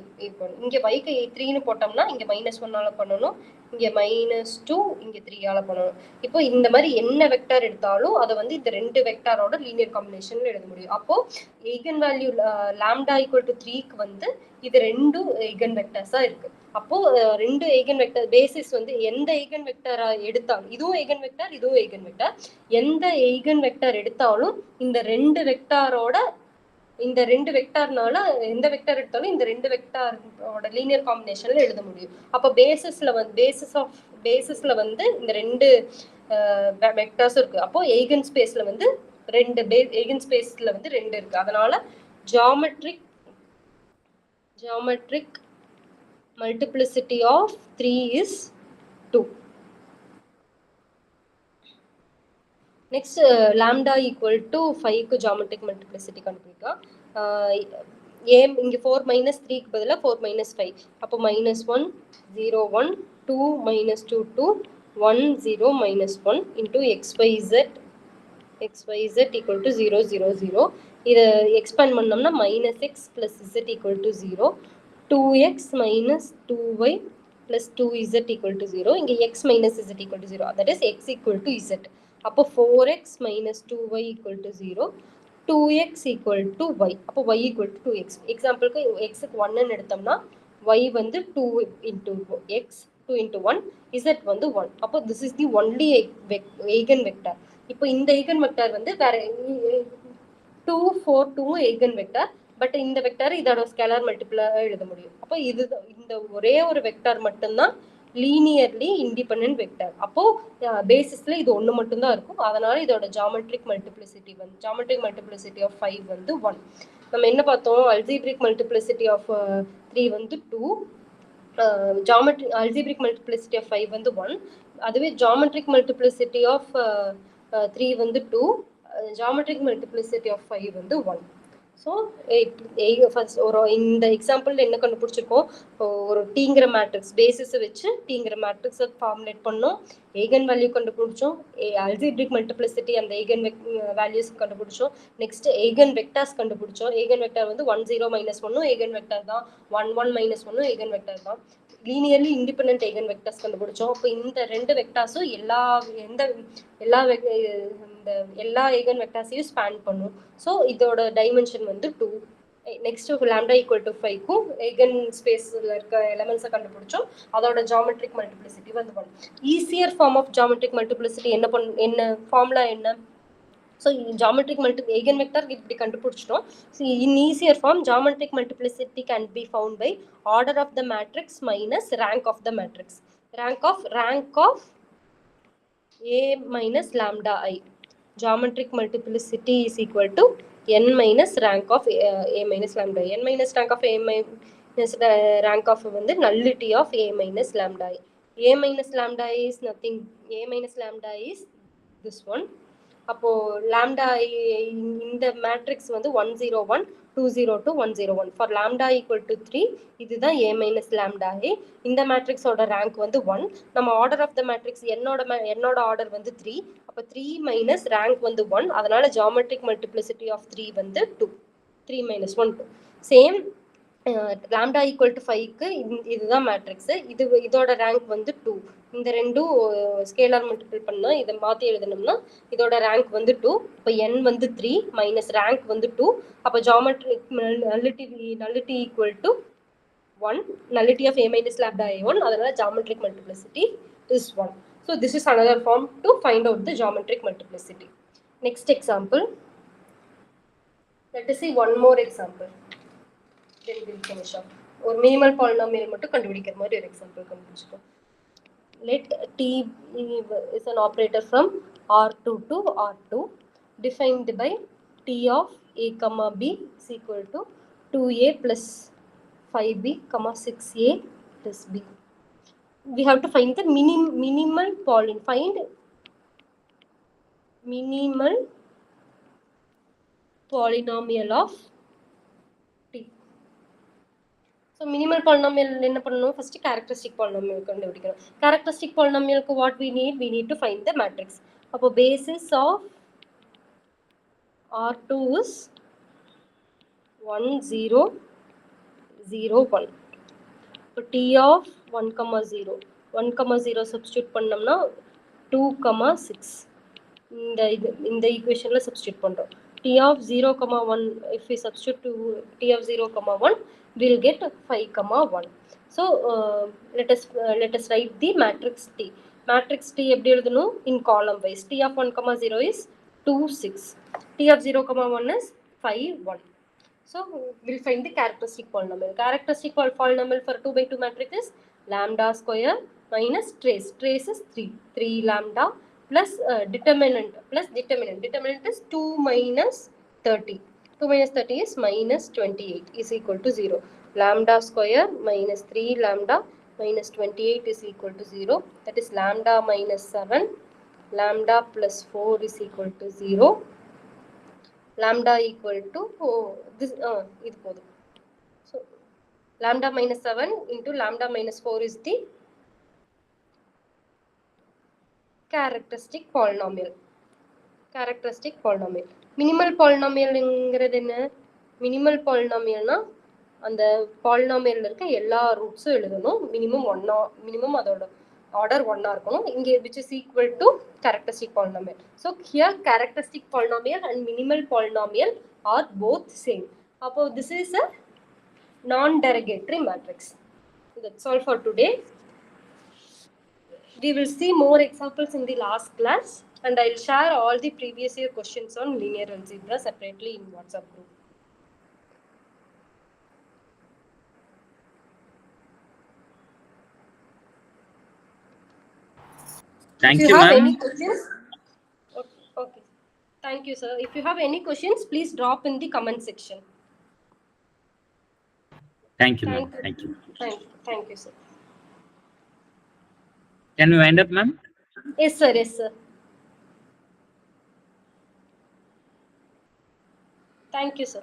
இங்க yக்கு 3ன்னு போட்டோம்னா இங்க -1ஆல பண்ணணும், இங்க -2 இங்க 3ஆல பண்ணணும். இப்போ இந்த மாதிரி என்ன வெக்டர் எடுத்தாலும் அதை வந்து இந்த 2 வெக்டரோட லீனியர் காம்பினேஷன்ல எழுத முடியும். அப்போ eigen value lambda equal to 3க்கு வந்து இது 2 eigen வெக்டர்ஸா இருக்கு. அப்போ 2 eigen வெக்டர் பேசிஸ் வந்து எந்த eigen வெக்டரா எடுத்தாலும், இதுவும் eigen வெக்டர் இதுவும் eigen வெக்டர், எந்த eigen வெக்டர் எடுத்தாலும் இந்த 2 வெக்டரோட இந்த 2 வெக்டர்னால எந்த வெக்டர் எடுத்தாலும் இந்த 2 வெக்டரோட லீனியர் காம்பினேஷன்ல எழுத முடியும். அப்போ பேசிஸ்ல வந்து இந்த 2 வெக்டர்ஸ் இருக்கு. அப்போ eigen ஸ்பேஸ்ல வந்து 2 eigen ஸ்பேஸ்ல வந்து 2 இருக்கு. அதனால geometric multiplicity of 3 is 2. Next lambda equal to 5 க்கு geometric multiplicity கண்டுபிடிக்கலாம். இங்க 4 3 க்கு பதிலா 4 5, அப்போ -1 0 1 2 -2 2 1 0 -1 into xyz equal to 0 0 0. இதை எக்ஸ்பேண்ட் பண்ணோம்னா -x plus z equal to 0, 2x minus 2y plus 2z equal to 0. இங்க x minus z equal to 0, that is x equal to z. அப்போ 4x minus 2y equal to 0, 2x equal to y. அப்போ y equal to 2x. எக்ஸாம்பிளுக்கு x க்கு 1 எடுத்தோம்னா y வந்து 2 into x, 2 into 1, z வந்து 1. அப்போ this is the only eigen vector. இப்போ இந்த eigen vector வந்து வேற 2 4 2 eigen vector, பட் இந்த வெக்டர் இதோட ஸ்கேலார் மல்டிபிளா எழுத முடியும். அப்போ இது இந்த ஒரே ஒரு வெக்டர் மட்டும்தான் லீனியர்லி இண்டிபெண்டன்ட் வெக்டர். அப்போ பேசிஸ்ல இது ஒன்று மட்டும்தான் இருக்கும். அதனால இதோட ஜியோமெட்ரிக் மல்டிப்ளிசிட்டி ஆஃப் 5 வந்து 1. நம்ம என்ன பார்த்தோம்? அல்ஜிப்ரிக் மல்டிப்ளிசிட்டி ஆஃப் 3 வந்து 2, அல்ஜிப்ரிக் மல்டிப்ளிசிட்டி ஆஃப் 5 வந்து 1. அதுவே ஜியோமெட்ரிக் மல்டிப்ளிசிட்டி ஆஃப் 3 வந்து 2, ஜியோமெட்ரிக் மல்டிப்ளிசிட்டி ஆஃப் 5 வந்து 1. ஸோ ஃபர்ஸ்ட் ஒரு இந்த எக்ஸாம்பிள் என்ன கண்டுபிடிச்சிருக்கோம்? ஒரு டீங்கிற மேட்ரிக்ஸ் பேசிஸை வச்சு டீங்கிற மேட்ரிக்ஸை ஃபார்முலேட் பண்ணோம், eigen வேல்யூ கண்டுபிடிச்சோம், அல்ஜிப்ரிக் மல்டிப்ளிசிட்டி அந்த eigen வேல்யூஸ் கண்டுபிடிச்சோம், நெக்ஸ்ட் eigen வெக்டர்ஸ் கண்டுபிடிச்சோம். eigen வெக்டர் வந்து 1 0 -1 eigen வெக்டர் தான், 1 1 -1 eigen வெக்டர் தான். லீனியர்லி இண்டிபெண்டன்ட் eigen வெக்டர்ஸ் கண்டுபிடிச்சோம். அப்போ இந்த 2 வெக்டர்ஸும் எல்லா eigen வெக்டர்ஸையும் ஸ்பேன் பண்ணும். ஸோ இதோட டைமென்ஷன் வந்து 2. Next lambda equal to 5க்கும் eigen ஸ்பேஸ்ல இருக்க எலிமெண்ட்ஸை கண்டுபிடிச்சோம். அதோட ஜியோமெட்ரிக் மல்டிப்ளிசிட்டி வந்து 1. Easier form of geometric multiplicity என்ன ஃபார்முலா என்ன? So geometric eigenvector இப்படி கண்டுபிடிச்சிட்டோம். So in easier form, geometric multiplicity can be found by order of the matrix minus rank of the matrix. Rank of A minus lambda I. Geometric multiplicity is equal to n minus rank of A minus lambda I. N minus rank of A minus rank of வந்து nullity of A minus lambda I. A minus lambda I is nothing. A minus lambda I is this one. அப்போ lambda இந்த matrix வந்து 101 202 101 for lambda equal to 3 இதுதான் A minus lambda A. இந்த மேட்ரிக்ஸோட rank வந்து 1. நம்ம order of the matrix என்னோட order வந்து 3. அப்போ 3 மைனஸ் ரேங்க் வந்து 1. அதனால ஜியோமெட்ரிக் மல்டிப்ளிசிட்டி ஆஃப் 3 வந்து 2. 3 minus 1 2. Same lambda equal to 5க்கு இதுதான் மேட்ரிக்ஸ். இதோட ரேங்க் வந்து 2. இந்த ரெண்டும் ஸ்கேலார் மல்டிபிள் பண்ணா இதை மாற்றி எழுதணும்னா இதோட ரேங்க் வந்து 2. இப்போ n வந்து 3 மைனஸ் ரேங்க் வந்து 2. அப்போ geometric nullity equal to 1. Nullity of A minus lambda I 1. அதனால geometric multiplicity is 1. So this is another form to find out the geometric multiplicity. Next example. Let us see one more example. Then we'll finish up. ஒரு minimal polynomial மட்டும் கண்டுபிடிக்கிற மாதிரி ஒரு example கண்டுபிடிச்சிட்டோம். Let T is an operator from R2 to R2 defined by T of A comma B is equal to 2A plus 5B comma 6A plus B. We have to find the minimal polynomial. Find minimal polynomial of T. So minimal polynomial என்ன பண்ணணும்? First characteristic polynomial கண்டுபிடிக்கணும். Characteristic polynomial க்கு what we need to find the matrix. அப்போ basis of R2 is 1 0 0 1. இப்போ T of 1 comma 0 1 comma 0 substitute பண்ணோம்னா 2 comma 6. இந்த ஈக்குவேஷன்ல substitute பண்றோம். T of 0 comma 1 if we substitute to T of 0 comma 1 we'll get 5 comma 1. So let us write the matrix T. Matrix T எப்படி எழுதணும்? In column wise. T of 1 comma 0 is 2 6. T of 0 comma 1 is 5 1. So we'll find the characteristic polynomial. Characteristic polynomial for 2 by 2 matrix is lambda square minus trace. Trace is 3 lambda plus determinant is 2 minus 30. 2 minus 30 is minus 28 is equal to 0. Lambda square minus 3 lambda minus 28 is equal to 0. That is lambda minus 7. Lambda plus 4 is equal to 0. Lambda equal to this இது போதும். So lambda minus 7 into lambda minus 4 is the characteristic polynomial. Minimal polynomialங்கிறது என்ன? Minimal polynomialனா அந்த polynomial இருக்க எல்லா ரூட்ஸும் எழுதணும். Minimum அதோட order 1 இருக்கணும். இங்கே which is equal to characteristic polynomial. So here characteristic polynomial and minimal polynomial are both same. அப்போ this is a non-derogatory matrix. That's all for today. We will see more examples in the last class, and I will share all the previous year questions on linear algebra separately in WhatsApp group. Thank if you, you have ma'am. any questions, okay. Thank you, sir. If you have any questions, please drop in the comment section. Thank you, ma'am. Thank you. Thank you, sir. Can we wind up, ma'am? Yes, sir. Thank you, sir.